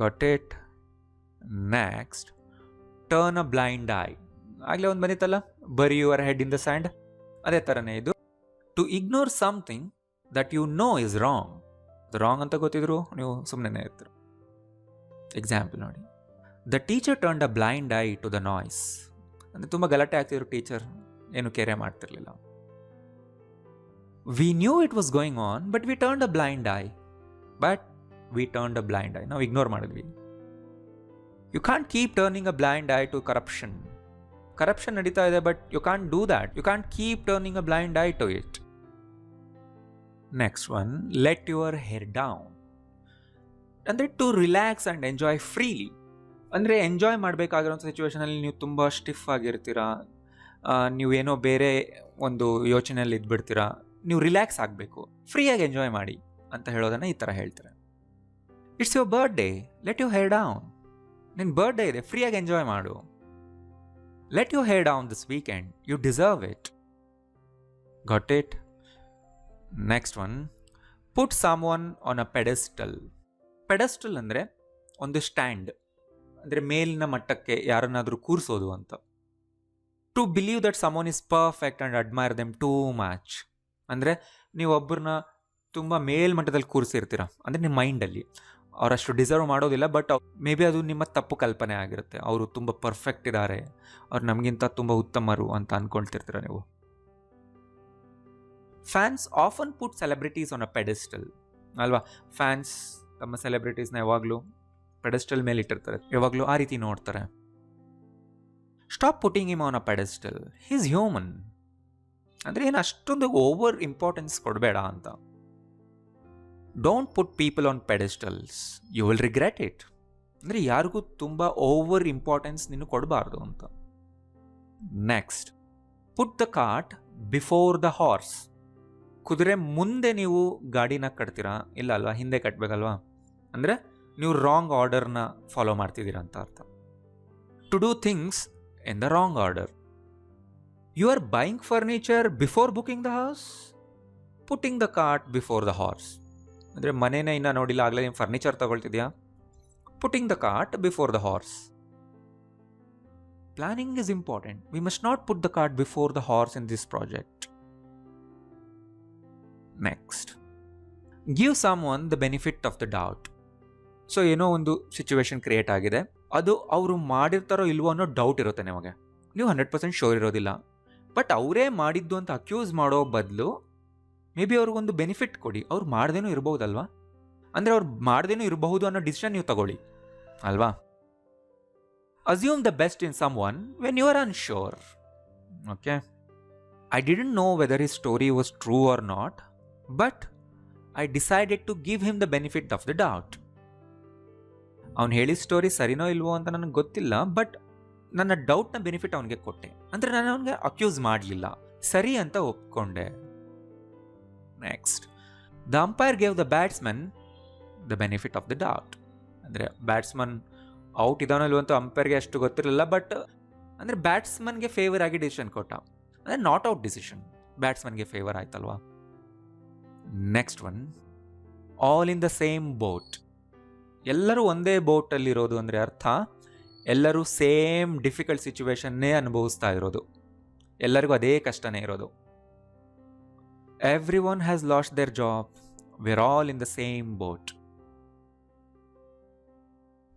Got it? Next, turn a blind eye. ಆಗಲೇ ಒಂದು ಬಂದಿತ್ತಲ್ಲ, bury your head in the sand, ಅದೇ ಥರನೇ ಇದು. To ignore something that you know is wrong. ಅದು ರಾಂಗ್ ಅಂತ ಗೊತ್ತಿದ್ರು ನೀವು ಸುಮ್ಮನೆ ಇರ್ತೀರ. ಎಕ್ಸಾಂಪಲ್ ನೋಡಿ, the teacher turned a blind eye to the noise. ಅಂದರೆ ತುಂಬ ಗಲಾಟೆ ಆಗ್ತಿದ್ರು ಟೀಚರ್, ಏನು care ಮಾಡ್ತಿರ್ಲಿಲ್ಲ. V knew it was going on but we turned a blind eye. ನಾವು ಇಗ್ನೋರ್ ಮಾಡಿದ್ವಿ. You can't keep turning a blind eye to corruption. Corruption ನಡೀತಾ ಇದೆ, but you can't do that. You can't keep turning a blind eye to it. Next one, let your hair down. ಅಂದರೆ to relax and enjoy freely. ಅಂದರೆ ಎಂಜಾಯ್ ಮಾಡಬೇಕಾಗಿರೋಂಥ ಸಿಚುವೇಶನಲ್ಲಿ ನೀವು ತುಂಬ ಸ್ಟಿಫ್ ಆಗಿರ್ತೀರಾ, ನೀವೇನೋ ಬೇರೆ ಒಂದು ಯೋಚನೆಯಲ್ಲಿ ಇದ್ಬಿಡ್ತೀರಾ, ನೀವು ರಿಲ್ಯಾಕ್ಸ್ ಆಗಬೇಕು, ಫ್ರೀಯಾಗಿ ಎಂಜಾಯ್ ಮಾಡಿ ಅಂತ ಹೇಳೋದನ್ನು ಈ ಥರ ಹೇಳ್ತಾರೆ. It's your birthday, let you hair down. ನಿನ್ನ ಬರ್ಡೇ ಇದೆ, ಫ್ರೀಯಾಗಿ ಎಂಜಾಯ್ ಮಾಡು. Let you hair down this weekend, you deserve it. Got it? Next one, put someone on a pedestal. Pedestal ಅಂದರೆ ಒಂದು ಸ್ಟ್ಯಾಂಡ್, ಅಂದರೆ ಮೇಲಿನ ಮಟ್ಟಕ್ಕೆ ಯಾರನ್ನಾದರೂ ಕೂರಿಸೋದು ಅಂತ. To believe that someone is perfect and admire them too much. ಅಂದರೆ ನೀವು ಒಬ್ಬರನ್ನ ತುಂಬ ಮೇಲ್ಮಟ್ಟದಲ್ಲಿ ಕೂರಿಸಿರ್ತೀರ, ಅಂದರೆ ನಿಮ್ಮ ಮೈಂಡಲ್ಲಿ ಅವರಷ್ಟು ಡಿಸರ್ವ್ ಮಾಡೋದಿಲ್ಲ, ಬಟ್ ಮೇ ಬಿ ಅದು ನಿಮ್ಮ ತಪ್ಪು ಕಲ್ಪನೆ ಆಗಿರುತ್ತೆ. ಅವರು ತುಂಬ ಪರ್ಫೆಕ್ಟ್ ಇದ್ದಾರೆ, ಅವ್ರು ನಮಗಿಂತ ತುಂಬ ಉತ್ತಮರು ಅಂತ ಅಂದ್ಕೊಳ್ತಿರ್ತೀರ ನೀವು. Fans often put celebrities on a ಪೆಡೆಸ್ಟಲ್ ಅಲ್ವಾ. ಫ್ಯಾನ್ಸ್ ತಮ್ಮ ಸೆಲೆಬ್ರಿಟೀಸ್ನ ಯಾವಾಗಲೂ ಪೆಡೆಸ್ಟಲ್ ಮೇಲೆ ಇಟ್ಟಿರ್ತಾರೆ, ಯಾವಾಗಲೂ ಆ ರೀತಿ ನೋಡ್ತಾರೆ. Stop putting him on a pedestal, he is human. ಅಂದರೆ ಏನು ಅಷ್ಟೊಂದು ಓವರ್ ಇಂಪಾರ್ಟೆನ್ಸ್ ಕೊಡಬೇಡ ಅಂತ. Don't put people on pedestals, you will regret it. ಅಂದರೆ ಯಾರಿಗೂ ತುಂಬ ಓವರ್ ಇಂಪಾರ್ಟೆನ್ಸ್ ನೀನು ಕೊಡಬಾರ್ದು ಅಂತ. Next, put the cart before the horse. ಕುದುರೆ ಮುಂದೆ ನೀವು ಗಾಡಿನ ಕಟ್ತೀರಾ, ಇಲ್ಲ ಅಲ್ವಾ, ಹಿಂದೆ ಕಟ್ಟಬೇಕಲ್ವಾ. ಅಂದರೆ ನೀವು ರಾಂಗ್ ಆರ್ಡರ್ನ ಫಾಲೋ ಮಾಡ್ತಿದ್ದೀರಾ ಅಂತ ಅರ್ಥ. To do things in the wrong order. You are buying furniture before booking the house, putting the cart before the horse. ಅಂದರೆ ಮನೇನ ಇನ್ನೂ ನೋಡಿಲ್ಲ, ಆಗಲೇ ನೀವು furniture ತಗೊಳ್ತಿದ್ಯಾ, putting the cart before the horse. Planning is important. We must not put the cart before the horse in this project. Next, give someone the benefit of the doubt. So ಏನೋ ಒಂದು ಸಿಚುವೇಶನ್ ಕ್ರಿಯೇಟ್ ಆಗಿದೆ, ಅದು ಅವರು ಮಾಡಿರ್ತಾರೋ ಇಲ್ವೋ ಅನ್ನೋ ಡೌಟ್ ಇರುತ್ತೆ ನಿಮಗೆ, ನೀವು 100% ಶೋರ್ ಇರೋದಿಲ್ಲ. ಬಟ್ ಅವರೇ ಮಾಡಿದ್ದು ಅಂತ ಅಕ್ಯೂಸ್ ಮಾಡೋ ಬದಲು ಮೇ ಬಿ ಅವ್ರಿಗೊಂದು ಬೆನಿಫಿಟ್ ಕೊಡಿ, ಅವ್ರು ಮಾಡ್ದೇನೂ ಇರ್ಬೋದಲ್ವಾ. ಅಂದರೆ ಅವ್ರು ಮಾಡ್ದೇನೂ ಇರಬಹುದು ಅನ್ನೋ ಡಿಸಿಷನ್ ನೀವು ತಗೊಳ್ಳಿ ಅಲ್ವಾ. Assume the best in someone when you are unsure. Okay, I didn't know whether his story was true or not, but I decided to give him the benefit of the doubt. ಅವ್ನು ಹೇಳಿದ ಸ್ಟೋರಿ ಸರಿನೋ ಇಲ್ವೋ ಅಂತ ನನಗೆ ಗೊತ್ತಿಲ್ಲ, ಬಟ್ ನನ್ನ ಡೌಟ್ನ ಬೆನಿಫಿಟ್ ಅವನಿಗೆ ಕೊಟ್ಟೆ. ಅಂದರೆ ನಾನು ಅವನಿಗೆ ಅಕ್ಯೂಸ್ ಮಾಡಲಿಲ್ಲ, ಸರಿ ಅಂತ ಒಪ್ಕೊಂಡೆ. Next, the umpire gave the batsman the benefit of the doubt. ಅಂದರೆ ಬ್ಯಾಟ್ಸ್ಮನ್ ಔಟ್ ಇದಾನೋ ಇಲ್ವೋ ಅಂತ ಅಂಪೈರ್ಗೆ ಅಷ್ಟು ಗೊತ್ತಿರಲಿಲ್ಲ, ಬಟ್ ಅಂದರೆ ಬ್ಯಾಟ್ಸ್ಮನ್ಗೆ ಫೇವರ್ ಆಗಿ ಡಿಸಿಷನ್ ಕೊಟ್ಟ. ಅಂದರೆ ನಾಟ್ ಔಟ್ ಡಿಸಿಷನ್, ಬ್ಯಾಟ್ಸ್ಮನ್ಗೆ ಫೇವರ್ ಆಯ್ತಲ್ವಾ. Next one, all in the same boat. ಎಲ್ಲರೂ ಒಂದೇ ಬೋಟಲ್ಲಿರೋದು ಅಂದರೆ ಅರ್ಥ ಎಲ್ಲರೂ ಸೇಮ್ ಡಿಫಿಕಲ್ಟ್ ಸಿಚುವೇಶನ್ನೇ ಅನುಭವಿಸ್ತಾ ಇರೋದು, ಎಲ್ಲರಿಗೂ ಅದೇ ಕಷ್ಟನೇ ಇರೋದು. Everyone has lost their job, we are all in the same boat.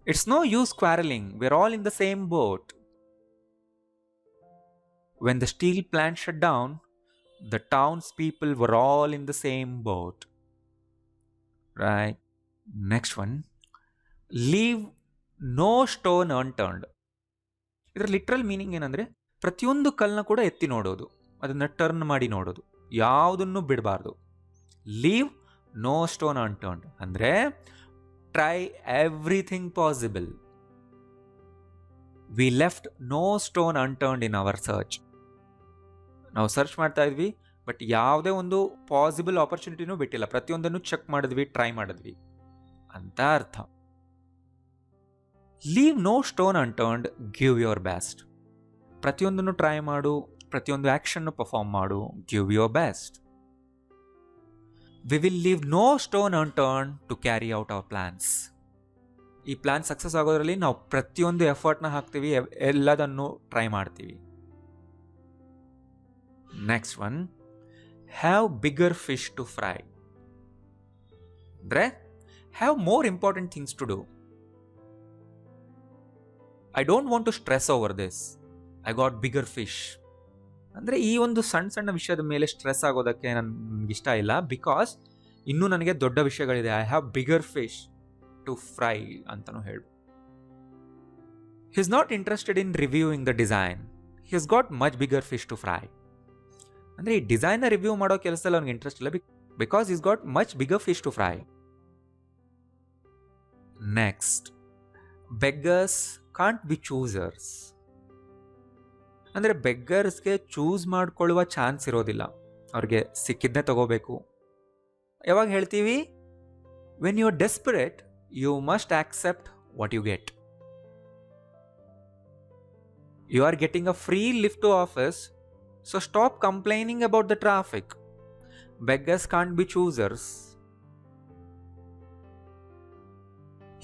It's no use quarrelling, we are all in the same boat. When the steel plant shut down, the townspeople were all in the same boat. Right? Next one. Leave no stone unturned. ಇದರ ಲಿಟ್ರಲ್ ಮೀನಿಂಗ್ ಏನಂದರೆ ಪ್ರತಿಯೊಂದು ಕಲ್ಲನ್ನ ಕೂಡ ಎತ್ತಿ ನೋಡೋದು, ಅದನ್ನು ಟರ್ನ್ ಮಾಡಿ ನೋಡೋದು, ಯಾವುದನ್ನು ಬಿಡಬಾರ್ದು. ಲೀವ್ ನೋ ಸ್ಟೋನ್ ಅನ್ಟರ್ನ್ಡ್ ಅಂದರೆ try everything possible. We left no stone unturned in our search. ನಾವು ಸರ್ಚ್ ಮಾಡ್ತಾ ಇದ್ವಿ, ಬಟ್ ಯಾವುದೇ ಒಂದು ಪಾಸಿಬಲ್ ಆಪರ್ಚುನಿಟಿನೂ ಬಿಟ್ಟಿಲ್ಲ, ಪ್ರತಿಯೊಂದನ್ನು ಚೆಕ್ ಮಾಡಿದ್ವಿ, ಟ್ರೈ ಮಾಡಿದ್ವಿ ಅಂತ ಅರ್ಥ. Leave no stone unturned, give your best. ಪ್ರತಿಯೊಂದನ್ನು ಟ್ರೈ ಮಾಡು, ಪ್ರತಿಯೊಂದು ಆ್ಯಕ್ಷನ್ನು ಪರ್ಫಾರ್ಮ್ ಮಾಡು, give your best. We will leave no stone unturned to carry out our plans. ಈ ಪ್ಲಾನ್ ಸಕ್ಸಸ್ ಆಗೋದ್ರಲ್ಲಿ ನಾವು ಪ್ರತಿಯೊಂದು ಎಫರ್ಟ್ನ ಹಾಕ್ತೀವಿ, ಎಲ್ಲದನ್ನು ಟ್ರೈ ಮಾಡ್ತೀವಿ. Next one, have bigger fish to fry. ಅಂದರೆ have more important things to do. I don't want to stress over this, I got bigger fish. ಅಂದರೆ ಈ ಒಂದು ಸಣ್ಣ ಸಣ್ಣ ವಿಷಯದ ಮೇಲೆ ಸ್ಟ್ರೆಸ್ ಆಗೋದಕ್ಕೆ ನನಗೆ ಇಷ್ಟ ಇಲ್ಲ, ಬಿಕಾಸ್ ಇನ್ನೂ ನನಗೆ ದೊಡ್ಡ ವಿಷಯಗಳಿದೆ. I have bigger fish to fry ಅಂತಲೂ ಹೇಳು. He is not interested in reviewing the design, he is got much bigger fish to fry. ಅಂದರೆ ಈ ಡಿಸೈನ್ನ ರಿವ್ಯೂ ಮಾಡೋ ಕೆಲಸದಲ್ಲಿ ಅವ್ನಿಗೆ ಇಂಟ್ರೆಸ್ಟ್ ಇಲ್ಲ, because he's got much bigger fish to fry. Next, beggars can't be choosers. ಅಂದರೆ ಬೆಗ್ಗರ್ಸ್ಗೆ ಚೂಸ್ ಮಾಡ್ಕೊಳ್ಳುವ ಚಾನ್ಸ್ ಇರೋದಿಲ್ಲ, ಅವ್ರಿಗೆ ಸಿಕ್ಕಿದ್ದೇ ತಗೋಬೇಕು. ಯಾವಾಗ ಹೇಳ್ತೀವಿ, when you are desperate you must accept what you get. You are getting a free lift to office, so stop complaining about the traffic. Beggars can't be choosers.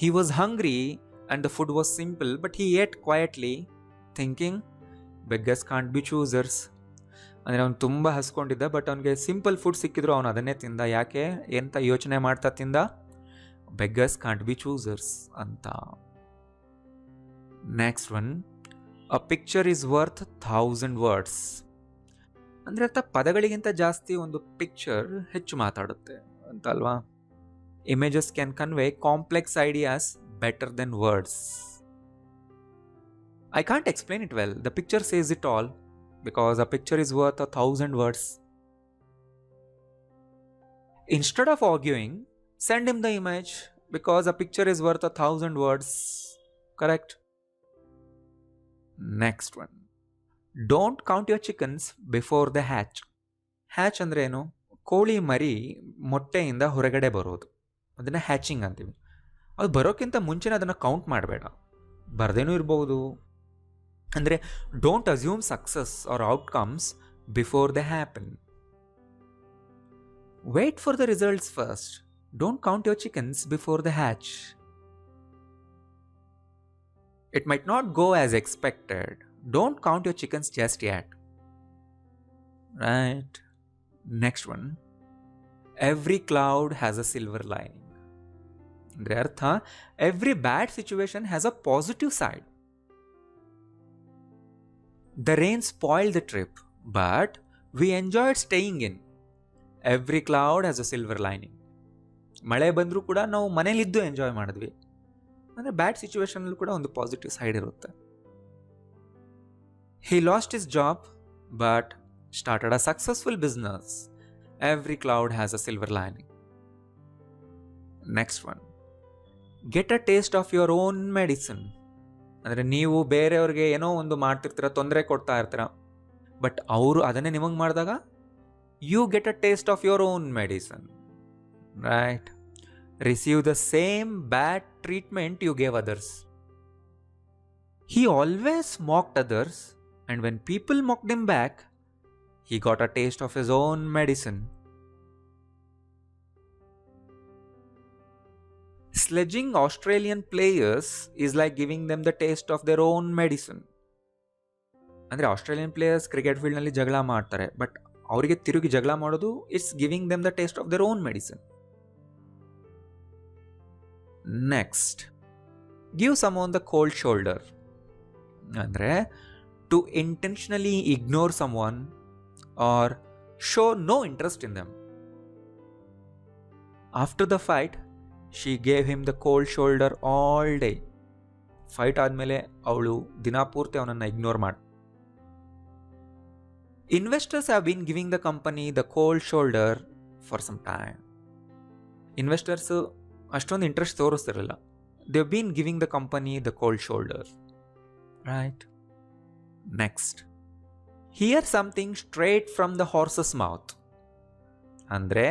He was hungry and the food was simple, but he ate quietly, thinking, beggars can't be choosers. ಅಂದರೆ ಅವನು ತುಂಬ ಹಸ್ಕೊಂಡಿದ್ದ, ಬಟ್ ಅವನಿಗೆ ಸಿಂಪಲ್ ಫುಡ್ ಸಿಕ್ಕಿದ್ರು ಅವನು ಅದನ್ನೇ ತಿಂದ. ಯಾಕೆ ಎಂತ ಯೋಚನೆ ಮಾಡ್ತಾ ತಿಂದ? ಬೆಗ್ಗರ್ಸ್ ಕಾಂಟ್ ಬಿ ಚೂಸರ್ಸ್ ಅಂತ. Next one, a picture is worth 1000 words. ಅಂದರೆ ಅರ್ಥ ಪದಗಳಿಗಿಂತ ಜಾಸ್ತಿ ಒಂದು ಪಿಕ್ಚರ್ ಹೆಚ್ಚು ಮಾತಾಡುತ್ತೆ ಅಂತ ಅಲ್ವಾ. Images can convey complex ideas better than words. I can't explain it well, the picture says it all, because a picture is worth 1000 words. Instead of arguing, send him the image, because a picture is worth 1000 words. Correct? Next one. Don't count your chickens before they hatch. Hatch ಅಂದ್ರೆ ಏನು? ಕೋಳಿ ಮರಿ ಮೊಟ್ಟೆಯಿಂದ ಹೊರಗಡೆ ಬರೋದು, ಅದನ್ನು ಹ್ಯಾಚಿಂಗ್ ಅಂತೀವಿ. ಅದು ಬರೋಕ್ಕಿಂತ ಮುಂಚೆನೇ ಅದನ್ನು ಕೌಂಟ್ ಮಾಡಬೇಡ, ಬರ್ದೇನೂ ಇರ್ಬೋದು. ಅಂದರೆ don't assume success or outcomes before they happen. Wait for the results first. Don't count your chickens before they hatch. It might not go as expected. Don't count your chickens just yet. Right? Next one. Every cloud has a silver lining. ಅಂದ್ರೆ ಅರ್ಥ, every bad situation has a positive side. The rain spoiled the trip, but we enjoyed staying in. Every cloud has a silver lining. ಮಳೆ ಬಂದರೂ ಕೂಡ ನಾವು ಮನೇಲಿದ್ದು ಎಂಜಾಯ್ ಮಾಡಿದ್ವಿ. ಅಂದರೆ ಬ್ಯಾಡ್ ಸಿಚುವೇಶನಲ್ಲಿ ಕೂಡ ಒಂದು ಪಾಸಿಟಿವ್ ಸೈಡ್ ಇರುತ್ತೆ. He lost his job but started a successful business. Every cloud has a silver lining. Next one. Get a taste of your own medicine. ಅಂದರೆ ನೀವು ಬೇರೆಯವ್ರಿಗೆ ಏನೋ ಒಂದು ಮಾಡ್ತಿರ್ತೀರ, ತೊಂದರೆ ಕೊಡ್ತಾ ಇರ್ತೀರ, ಬಟ್ ಅವರು ಅದನ್ನೇ ನಿಮಗೆ ಮಾಡಿದಾಗ you get a taste of your own medicine, right? Receive the same bad treatment you gave others. He always mocked others, and when people mocked him back, he got a taste of his own medicine. Sledging Australian players is like giving them the taste of their own medicine. ಅಂದರೆ ಆಸ್ಟ್ರೇಲಿಯನ್ ಪ್ಲೇಯರ್ಸ್ ಕ್ರಿಕೆಟ್ ಫೀಲ್ಡ್ನಲ್ಲಿ ಜಗಳ ಮಾಡ್ತಾರೆ, ಬಟ್ ಅವರಿಗೆ ತಿರುಗಿ ಜಗಳ ಮಾಡೋದು it's giving them the taste of their own medicine. Next, give someone the cold shoulder. ಅಂದರೆ to intentionally ignore someone or show no interest in them. After the fight she gave him the cold shoulder all day. Fight ಆದಮೇಲೆ ಅವಳು ದಿನಪೂರ್ತಿ ಅವನನ್ನು ಇಗ್ನೋರ್ ಮಾಡಿ. Investors have been giving the company the cold shoulder for some time. Investors ಅಷ್ಟೊಂದು interest ತೋರಿಸ್ತಿರಲಿಲ್ಲ. They've been giving the company the cold shoulder. Right? Next. Hear something straight from the horse's mouth. ಅಂದರೆ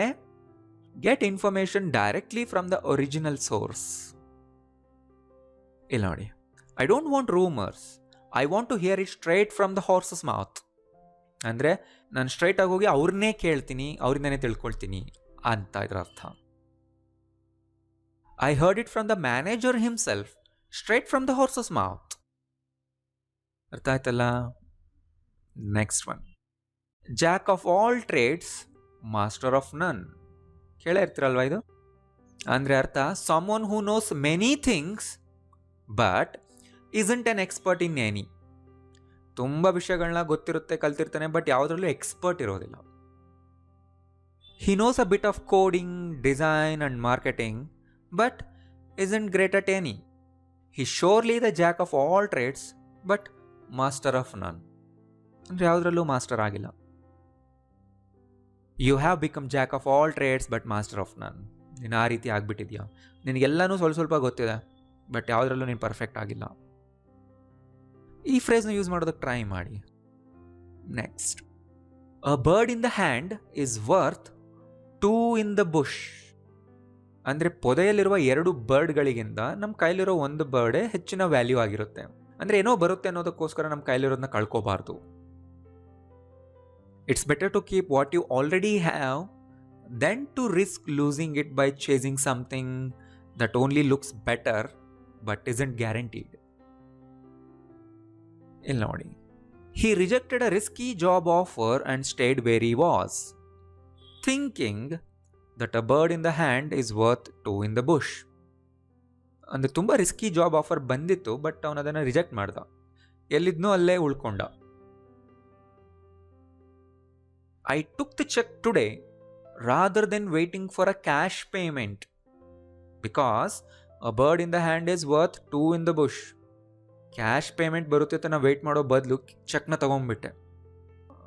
get information directly from the original source. ಇಲ್ಲಿ ನೋಡಿ, I don't want rumors. I want to hear it straight from the horse's mouth. ಅಂದರೆ ನಾನು ಸ್ಟ್ರೈಟಾಗಿ ಹೋಗಿ ಅವ್ರನ್ನೇ ಕೇಳ್ತೀನಿ, ಅವರಿಂದನೇ ತಿಳ್ಕೊಳ್ತೀನಿ ಅಂತ ಇದರ ಅರ್ಥ. I heard it from the manager himself, straight from the horse's mouth. ಅರ್ಥ ಆಯ್ತಲ್ಲ? Next one, jack of all trades, master of none. ಕೇಳೇ ಇರ್ತೀರಲ್ವಾ ಇದು? ಅಂದರೆ ಅರ್ಥ, someone who knows many things but isn't an expert in any. ತುಂಬ ವಿಷಯಗಳನ್ನ ಗೊತ್ತಿರುತ್ತೆ, ಕಲ್ತಿರ್ತಾನೆ, ಬಟ್ ಯಾವುದ್ರಲ್ಲೂ ಎಕ್ಸ್ಪರ್ಟ್ ಇರೋದಿಲ್ಲ. He knows a bit of coding, design and marketing but isn't great at any. He surely the Jack of all trades but master of none. ಅಂದರೆ ಯಾವುದ್ರಲ್ಲೂ ಮಾಸ್ಟರ್ ಆಗಿಲ್ಲ. You have become jack of all trades but master of none. ನೀನು ಆ ರೀತಿ ಆಗಿಬಿಟ್ಟಿದ್ಯಾ, ನಿನಗೆಲ್ಲನೂ ಸ್ವಲ್ಪ ಸ್ವಲ್ಪ ಗೊತ್ತಿದೆ, ಬಟ್ ಯಾವುದ್ರಲ್ಲೂ ನೀನು ಪರ್ಫೆಕ್ಟ್ ಆಗಿಲ್ಲ. ಈ ಫ್ರೇಸ್ನ ಯೂಸ್ ಮಾಡೋದಕ್ಕೆ ಟ್ರೈ ಮಾಡಿ. Next, a bird in the hand is worth 2 in the bush. ಅಂದರೆ ಪೊದೆಯಲ್ಲಿರುವ 2 ಬರ್ಡ್ಗಳಿಗಿಂತ ನಮ್ಮ ಕೈಲಿರೋ ಒಂದು ಬರ್ಡೇ ಹೆಚ್ಚಿನ ವ್ಯಾಲ್ಯೂ ಆಗಿರುತ್ತೆ. ಅಂದರೆ ಏನೋ ಬರುತ್ತೆ ಅನ್ನೋದಕ್ಕೋಸ್ಕರ ನಮ್ಮ ಕೈಲಿರೋದನ್ನ ಕಳ್ಕೋಬಾರ್ದು. It's better to keep what you already have than to risk losing it by chasing something that only looks better but isn't guaranteed. ಇಲ್ಲಿ ನೋಡಿ, he rejected a risky job offer and stayed where he was, thinking that a bird in the hand is worth 2 in the bush. ಅಂದರೆ ತುಂಬ ರಿಸ್ಕಿ ಜಾಬ್ ಆಫರ್ ಬಂದಿತ್ತು, ಬಟ್ ಅವನು ಅದನ್ನು ರಿಜೆಕ್ಟ್ ಮಾಡ್ದ, ಎಲ್ಲಿದ್ನೋ ಅಲ್ಲೇ ಉಳ್ಕೊಂಡ. I took the check today rather than waiting for a cash payment because a bird in the hand is worth 2 in the bush. Cash payment ಬರುತ್ತೆ ಅಂತ ನಾವು ವೆಯ್ಟ್ ಮಾಡೋ ಬದಲು ಚೆಕ್ನ ತೊಗೊಂಡ್ಬಿಟ್ಟೆ.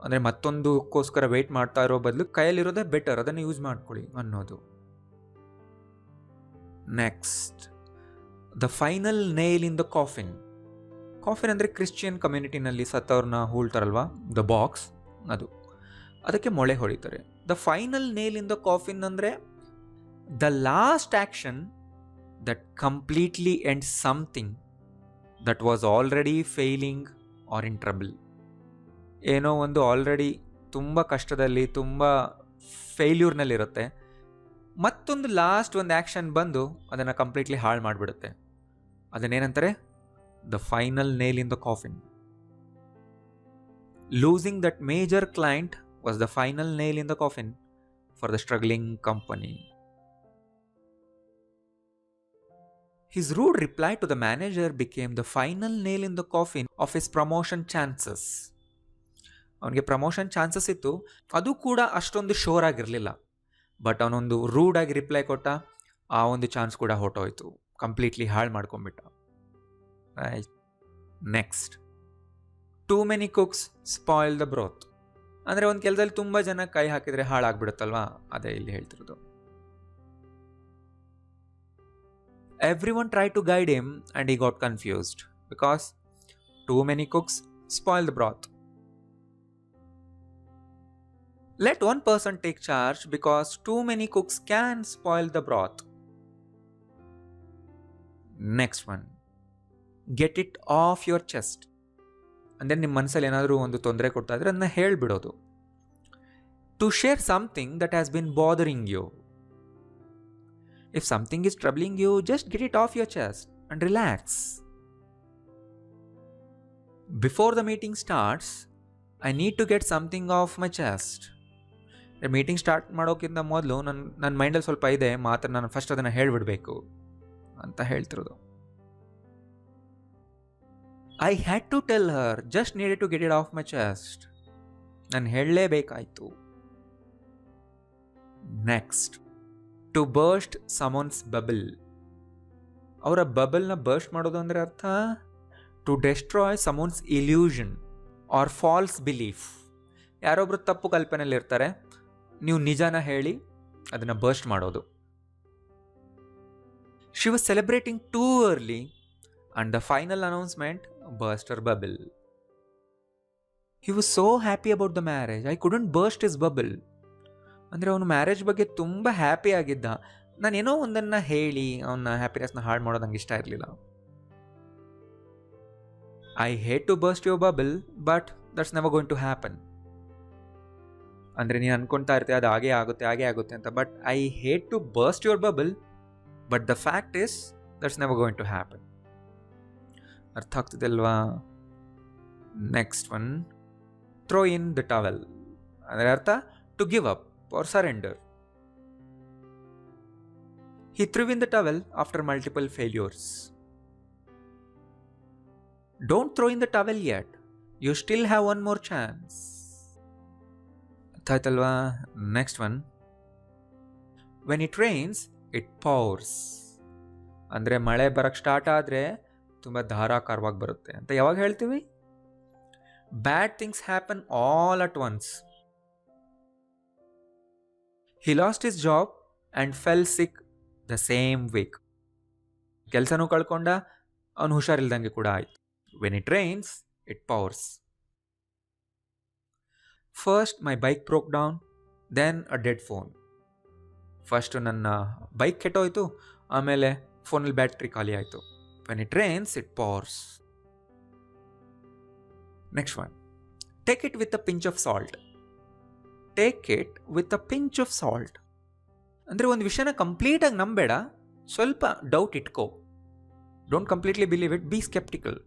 ಅಂದರೆ ಮತ್ತೊಂದಕ್ಕೋಸ್ಕರ ವೆಯ್ಟ್ ಮಾಡ್ತಾ ಇರೋ ಬದಲು ಕೈಯಲ್ಲಿರೋದೇ ಬೆಟರ್, ಅದನ್ನು ಯೂಸ್ ಮಾಡ್ಕೊಳ್ಳಿ ಅನ್ನೋದು. Next, the final nail in the coffin. Coffin ಅಂದರೆ ಕ್ರಿಶ್ಚಿಯನ್ ಕಮ್ಯುನಿಟಿನಲ್ಲಿ ಸತ್ತವ್ರನ್ನ ಹೂಳ್ತಾರಲ್ವಾ, ದ ಬಾಕ್ಸ್, ಅದು, ಅದಕ್ಕೆ ಮೊಳೆ ಹೊಡಿತಾರೆ. The final nail in the coffin ಅಂದರೆ the last action that completely end something that was already failing or in trouble. ಏನೋ ಒಂದು ಆಲ್ರೆಡಿ ತುಂಬ ಕಷ್ಟದಲ್ಲಿ, ತುಂಬ ಫೇಲ್ಯೂರ್ನಲ್ಲಿರುತ್ತೆ, ಮತ್ತೊಂದು ಲಾಸ್ಟ್ ಒಂದು ಆ್ಯಕ್ಷನ್ ಬಂದು ಅದನ್ನು ಕಂಪ್ಲೀಟ್ಲಿ ಹಾಳು ಮಾಡಿಬಿಡುತ್ತೆ. ಅದನ್ನೇನಂತಾರೆ? The final nail in the coffin. Losing that major client was the final nail in the coffin for the struggling company. His rude reply to the manager became the final nail in the coffin of his promotion chances. ಅವನಿಗೆ ಪ್ರಮೋಷನ್ ಚಾನ್ಸಸ್ ಇತ್ತು, ಅದು ಕೂಡ ಅಷ್ಟೊಂದು ಶೋರ್ ಆಗಿರಲಿಲ್ಲ, ಬಟ್ ಅವನೊಂದು ರೂಡಾಗಿ ರಿಪ್ಲೈ ಕೊಟ್ಟ, ಆ ಒಂದು ಚಾನ್ಸ್ ಕೂಡ ಹೊಟ್ಟೋಯ್ತು, ಕಂಪ್ಲೀಟ್ಲಿ ಹಾಳು ಮಾಡ್ಕೊಂಡ್ಬಿಟ್ಟ. Right. Next, too many cooks spoil the broth. ಅಂದರೆ ಒಂದು ಕೆಲಸದಲ್ಲಿ ತುಂಬ ಜನ ಕೈ ಹಾಕಿದರೆ ಹಾಳಾಗ್ಬಿಡುತ್ತಲ್ವಾ, ಅದೇ ಇಲ್ಲಿ ಹೇಳ್ತಿರೋದು. Everyone tried to guide him and he got confused because too many cooks spoil the broth. Let one person take charge because too many cooks can spoil the broth. Next one. Get it off your chest. ಅಂದರೆ ನಿಮ್ಮ ಮನಸ್ಸಲ್ಲಿ ಏನಾದರೂ ಒಂದು ತೊಂದರೆ ಕೊಡ್ತಾ ಇದ್ರೆ ಅದನ್ನ ಹೇಳಿಬಿಡೋದು. To share something that has been bothering you. If something is troubling you, just get it off your chest and relax. Before the meeting starts, I need to get something off my chest. Meeting start ಮಾಡೋಕ್ಕಿಂತ ಮೊದಲು ನನ್ನ ಮೈಂಡಲ್ಲಿ ಸ್ವಲ್ಪ ಇದೆ ಮಾತ್ರ, ನಾನು ಫಸ್ಟ್ ಅದನ್ನು ಹೇಳಿಬಿಡಬೇಕು ಅಂತ ಹೇಳ್ತಿರೋದು. I had to tell her, just needed to get it off my chest. ನಾನು ಹೇಳಲೇಬೇಕಾಯ್ತು. Next, to burst someone's bubble. ಅವರ ಬಬಲ್ನ ಬರ್ಸ್ಟ್ ಮಾಡೋದು ಅಂದರೆ ಅರ್ಥ to destroy someone's illusion or false belief. ಯಾರೊಬ್ರು ತಪ್ಪು ಕಲ್ಪನೆಯಲ್ಲಿ ಇರ್ತಾರೆ, ನೀವು ನಿಜಾನ ಹೇಳಿ ಅದನ್ನು ಬರ್ಸ್ಟ್ ಮಾಡೋದು. She was celebrating too early and the final announcement burst her bubble. He was so happy about the marriage, I couldn't burst his bubble. ಅಂದರೆ ಅವನು ಮ್ಯಾರೇಜ್ ಬಗ್ಗೆ ತುಂಬ ಹ್ಯಾಪಿ ಆಗಿದ್ದ, ನಾನೇನೋ ಒಂದನ್ನು ಹೇಳಿ ಅವನ ಹ್ಯಾಪಿನೆಸ್ನ ಹಾಳು ಮಾಡೋದು ನಂಗೆ ಇಷ್ಟ ಇರಲಿಲ್ಲ. I hate to burst your bubble but that's never going to happen. ಅಂದರೆ ನೀನು ಅನ್ಕೊಳ್ತಾ ಇರ್ತೀಯ ಅದು ಹಾಗೇ ಆಗುತ್ತೆ ಅಂತ, but I hate to burst your bubble but the fact is that's never going to happen. ಅರ್ಥ ಆಗ್ತಿದೆ ಅಲ್ವಾ? Next one, throw in the towel. ಅಂದರೆ ಅರ್ಥ to give up or surrender. He threw in the towel after multiple failures. Don't throw in the towel yet. You still have one more chance. Thaitalva. Next one. When it rains, it pours. ಅಂದರೆ ಮಳೆ ಬರಕ್ಕೆ ಸ್ಟಾರ್ಟ್ ಆದರೆ ತುಂಬ ಧಾರಾಕಾರವಾಗಿ ಬರುತ್ತೆ ಅಂತ ಯಾವಾಗ ಹೇಳ್ತೀವಿ? Bad things happen all at once. He lost his job and fell sick the same week. ಕೆಲಸನೂ ಕಳ್ಕೊಂಡ, ಅವನು ಹುಷಾರಿಲ್ದಂಗೆ ಕೂಡ ಆಯಿತು. When it rains, it pours. First, my bike broke down, then a dead phone. First ನನ್ನ ಬೈಕ್ ಕೆಟ್ಟೋಯ್ತು, ಆಮೇಲೆ ಫೋನಲ್ಲಿ ಬ್ಯಾಟ್ರಿ ಖಾಲಿ ಆಯಿತು. When it rains, it pours. Next one. Take it with a pinch of salt. Take it with a pinch of salt. ಅಂದರೆ ಒಂದು ವಿಷಯನ ಕಂಪ್ಲೀಟಾಗಿ ನಂಬೇಡ, ಸ್ವಲ್ಪ ಡೌಟ್ ಇಟ್ಕೋ. Don't completely believe it, B sceptical.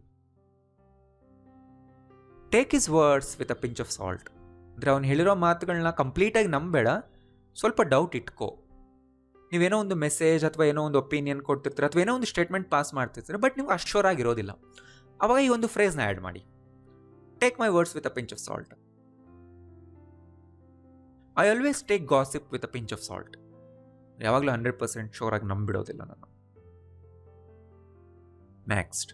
Take is words with a pinch of salt. ಅಂದರೆ ಅವ್ನು ಹೇಳಿರೋ ಮಾತುಗಳನ್ನ ಕಂಪ್ಲೀಟಾಗಿ ನಂಬೇಡ, ಸ್ವಲ್ಪ ಡೌಟ್ ಇಟ್ಕೋ. ನೀವೇನೋ ಒಂದು ಮೆಸೇಜ್ ಅಥವಾ ಏನೋ ಒಂದು ಒಪಿನಿಯನ್ ಕೊಡ್ತಿರ್ತೀರ ಅಥವಾ ಏನೋ ಒಂದು ಸ್ಟೇಟ್ಮೆಂಟ್ ಪಾಸ್ ಮಾಡ್ತಿರ್ತೀರ, ಬಟ್ ನೀವು ಅಶ್ಯೂರ್ ಆಗಿರೋದಿಲ್ಲ. ಅವಾಗ ಈ ಒಂದು ಫ್ರೇಸ್ನ ಆ್ಯಡ್ ಮಾಡಿ, take my words with a pinch of salt. I always take gossip with a pinch of salt. ಯಾವಾಗಲೂ 100% ಶೋರ್ ಆಗಿ ನಂಬಿಡೋದಿಲ್ಲ ನಾನು. Next,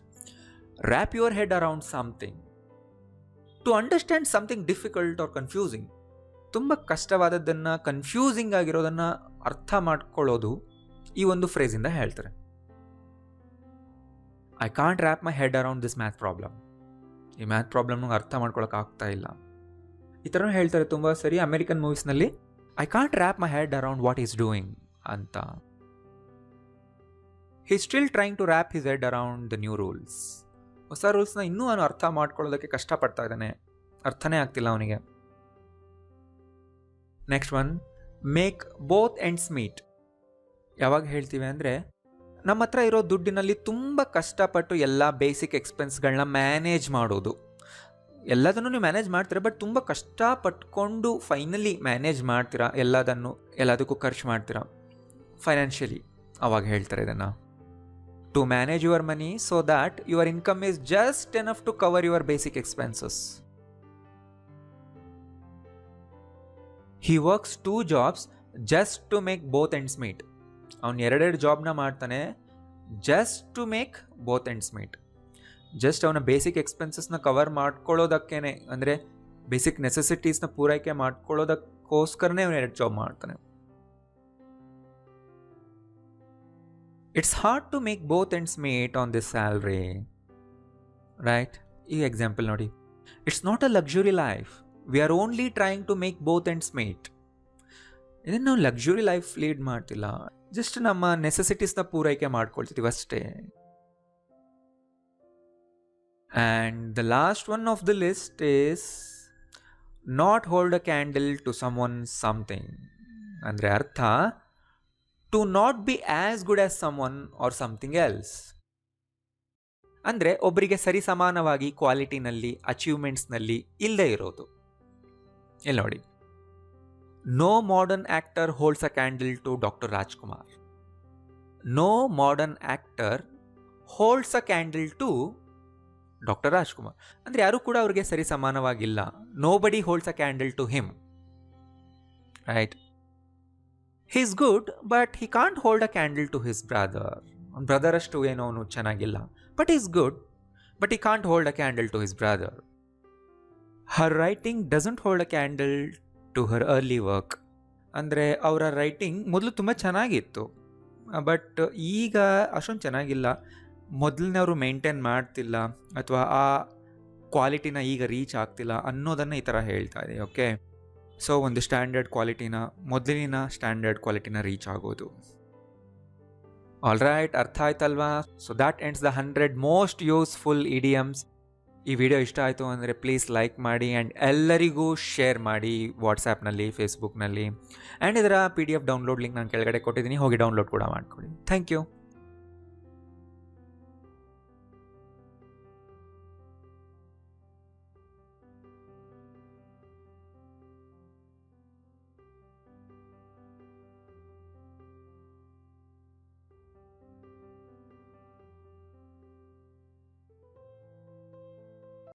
wrap your head around something. To understand something difficult or confusing. ತುಂಬ ಕಷ್ಟವಾದದ್ದನ್ನು, ಕನ್ಫ್ಯೂಸಿಂಗ್ ಆಗಿರೋದನ್ನು ಅರ್ಥ ಮಾಡ್ಕೊಳ್ಳೋದು ಈ ಒಂದು ಫ್ರೇಸಿಂದ ಹೇಳ್ತಾರೆ. I can't wrap my head around this math problem. ಈ ಮ್ಯಾಥ್ ಪ್ರಾಬ್ಲಮ್ನ ಅರ್ಥ ಮಾಡ್ಕೊಳಕ್ಕೆ ಆಗ್ತಾ ಇಲ್ಲ. ಈ ಥರ ಹೇಳ್ತಾರೆ ತುಂಬ ಸರಿ ಅಮೆರಿಕನ್ ಮೂವೀಸ್ನಲ್ಲಿ, I can't wrap my head around what he's doing ಅಂತ. He still trying to wrap his head around the new rules. ಹೊಸ ರೂಲ್ಸ್ನ ಇನ್ನೂ ಅವನು ಅರ್ಥ ಮಾಡ್ಕೊಳ್ಳೋದಕ್ಕೆ ಕಷ್ಟಪಡ್ತಾ ಇದ್ದಾನೆ, ಅರ್ಥನೇ ಆಗ್ತಿಲ್ಲ ಅವನಿಗೆ. Next one, make both ends meet. ಯಾವಾಗ ಹೇಳ್ತೀವಿ ಅಂದರೆ, ನಮ್ಮ ಹತ್ರ ಇರೋ ದುಡ್ಡಿನಲ್ಲಿ ತುಂಬ ಕಷ್ಟಪಟ್ಟು ಎಲ್ಲ ಬೇಸಿಕ್ ಎಕ್ಸ್ಪೆನ್ಸ್ಗಳನ್ನ ಮ್ಯಾನೇಜ್ ಮಾಡೋದು. ಎಲ್ಲದನ್ನು ನೀವು ಮ್ಯಾನೇಜ್ ಮಾಡ್ತೀರಾ, ಬಟ್ ತುಂಬ ಕಷ್ಟಪಟ್ಕೊಂಡು ಫೈನಲಿ ಮ್ಯಾನೇಜ್ ಮಾಡ್ತೀರಾ, ಎಲ್ಲದಕ್ಕೂ ಖರ್ಚು ಮಾಡ್ತೀರಾ ಫೈನಾನ್ಷಿಯಲಿ. ಅವಾಗ ಹೇಳ್ತಾರೆ ಇದನ್ನು, to manage your money so that your income is just enough to cover your basic expenses. He works 2 jobs just to make both ends meet. ಅವನು 2 ಜಾಬ್ನ ಮಾಡ್ತಾನೆ just to make both ends meet. Just ಅವನ ಬೇಸಿಕ್ ಎಕ್ಸ್ಪೆನ್ಸಸ್ನ ಕವರ್ ಮಾಡ್ಕೊಳ್ಳೋದಕ್ಕೇನೆ, ಅಂದರೆ ಬೇಸಿಕ್ ನೆಸೆಸಿಟೀಸ್ನ ಪೂರೈಕೆ ಮಾಡ್ಕೊಳ್ಳೋದಕ್ಕೋಸ್ಕರನೇ ಅವನು 2 ಜಾಬ್ ಮಾಡ್ತಾನೆ. It's hard to make both ends meet on this salary, right? ಈ ಎಕ್ಸಾಂಪಲ್ ನೋಡಿ, it's not a luxury life, we are only trying to make both ends meet. ಇದನ್ನು ನಾವು ಲಕ್ಸುರಿ ಲೈಫ್ ಲೀಡ್ ಮಾಡ್ತಿಲ್ಲ, ಜಸ್ಟ್ ನಮ್ಮ ನೆಸೆಸಿಟೀಸ್ನ ಪೂರೈಕೆ ಮಾಡ್ಕೊಳ್ತಿದ್ದೀವಿ ಅಷ್ಟೇ. And the last one of the list is not hold a candle to someone something. ಅಂದರೆ ಅರ್ಥ, to not be as good as someone or something else. ಅಂದರೆ ಒಬ್ಬರಿಗೆ ಸರಿ ಸಮಾನವಾಗಿ ಕ್ವಾಲಿಟಿನಲ್ಲಿ, ಅಚೀವ್ಮೆಂಟ್ಸ್ನಲ್ಲಿ ಇಲ್ಲದೆ ಇರೋದು. ಇಲ್ಲಿ ನೋಡಿ, no modern actor holds a candle to doctor Rajkumar. No modern actor holds a candle to doctor Rajkumar. ಅಂದರೆ ಯಾರೂ ಕೂಡ ಅವ್ರಿಗೆ ಸರಿ ಸಮಾನವಾಗಿಲ್ಲ. Nobody holds a candle to him, right? He is good but he can't hold a candle to his brother. Brother ಅಷ್ಟು ಏನೋ ಅವನು ಚೆನ್ನಾಗಿಲ್ಲ, but is good, but he can't hold a candle to his brother. Her writing doesn't hold a candle to her early work. ಅಂದರೆ ಅವರ ರೈಟಿಂಗ್ ಮೊದಲು ತುಂಬ ಚೆನ್ನಾಗಿತ್ತು, ಬಟ್ ಈಗ ಅಷ್ಟೊಂದು ಚೆನ್ನಾಗಿಲ್ಲ. ಮೊದಲನೇವರು ಮೇಂಟೈನ್ ಮಾಡ್ತಿಲ್ಲ ಅಥವಾ ಆ ಕ್ವಾಲಿಟಿನ ಈಗ ರೀಚ್ ಆಗ್ತಿಲ್ಲ ಅನ್ನೋದನ್ನು ಈ ಥರ ಹೇಳ್ತಾ ಇದೆ. ಓಕೆ, ಸೊ ಒಂದು ಸ್ಟ್ಯಾಂಡರ್ಡ್ ಕ್ವಾಲಿಟಿನ, ಮೊದಲಿನ ಸ್ಟ್ಯಾಂಡರ್ಡ್ ಕ್ವಾಲಿಟಿನ ರೀಚ್ ಆಗೋದು. ಆಲ್ ರೈಟ್, ಅರ್ಥ ಆಯ್ತಲ್ವಾ? So that ends the 100 most useful idioms. ಈ ವಿಡಿಯೋ ಇಷ್ಟ ಆಯಿತು ಅಂದರೆ ಪ್ಲೀಸ್ ಲೈಕ್ ಮಾಡಿ ಆ್ಯಂಡ್ ಎಲ್ಲರಿಗೂ ಶೇರ್ ಮಾಡಿ ವಾಟ್ಸಾಪ್ನಲ್ಲಿ, ಫೇಸ್ಬುಕ್ನಲ್ಲಿ. ಆ್ಯಂಡ್ ಇದರ PDF ಡೌನ್ಲೋಡ್ ಲಿಂಕ್ ನಾನು ಕೆಳಗಡೆ ಕೊಟ್ಟಿದ್ದೀನಿ, ಹೋಗಿ ಡೌನ್ಲೋಡ್ ಕೂಡ ಮಾಡ್ಕೊಳ್ಳಿ. Thank you.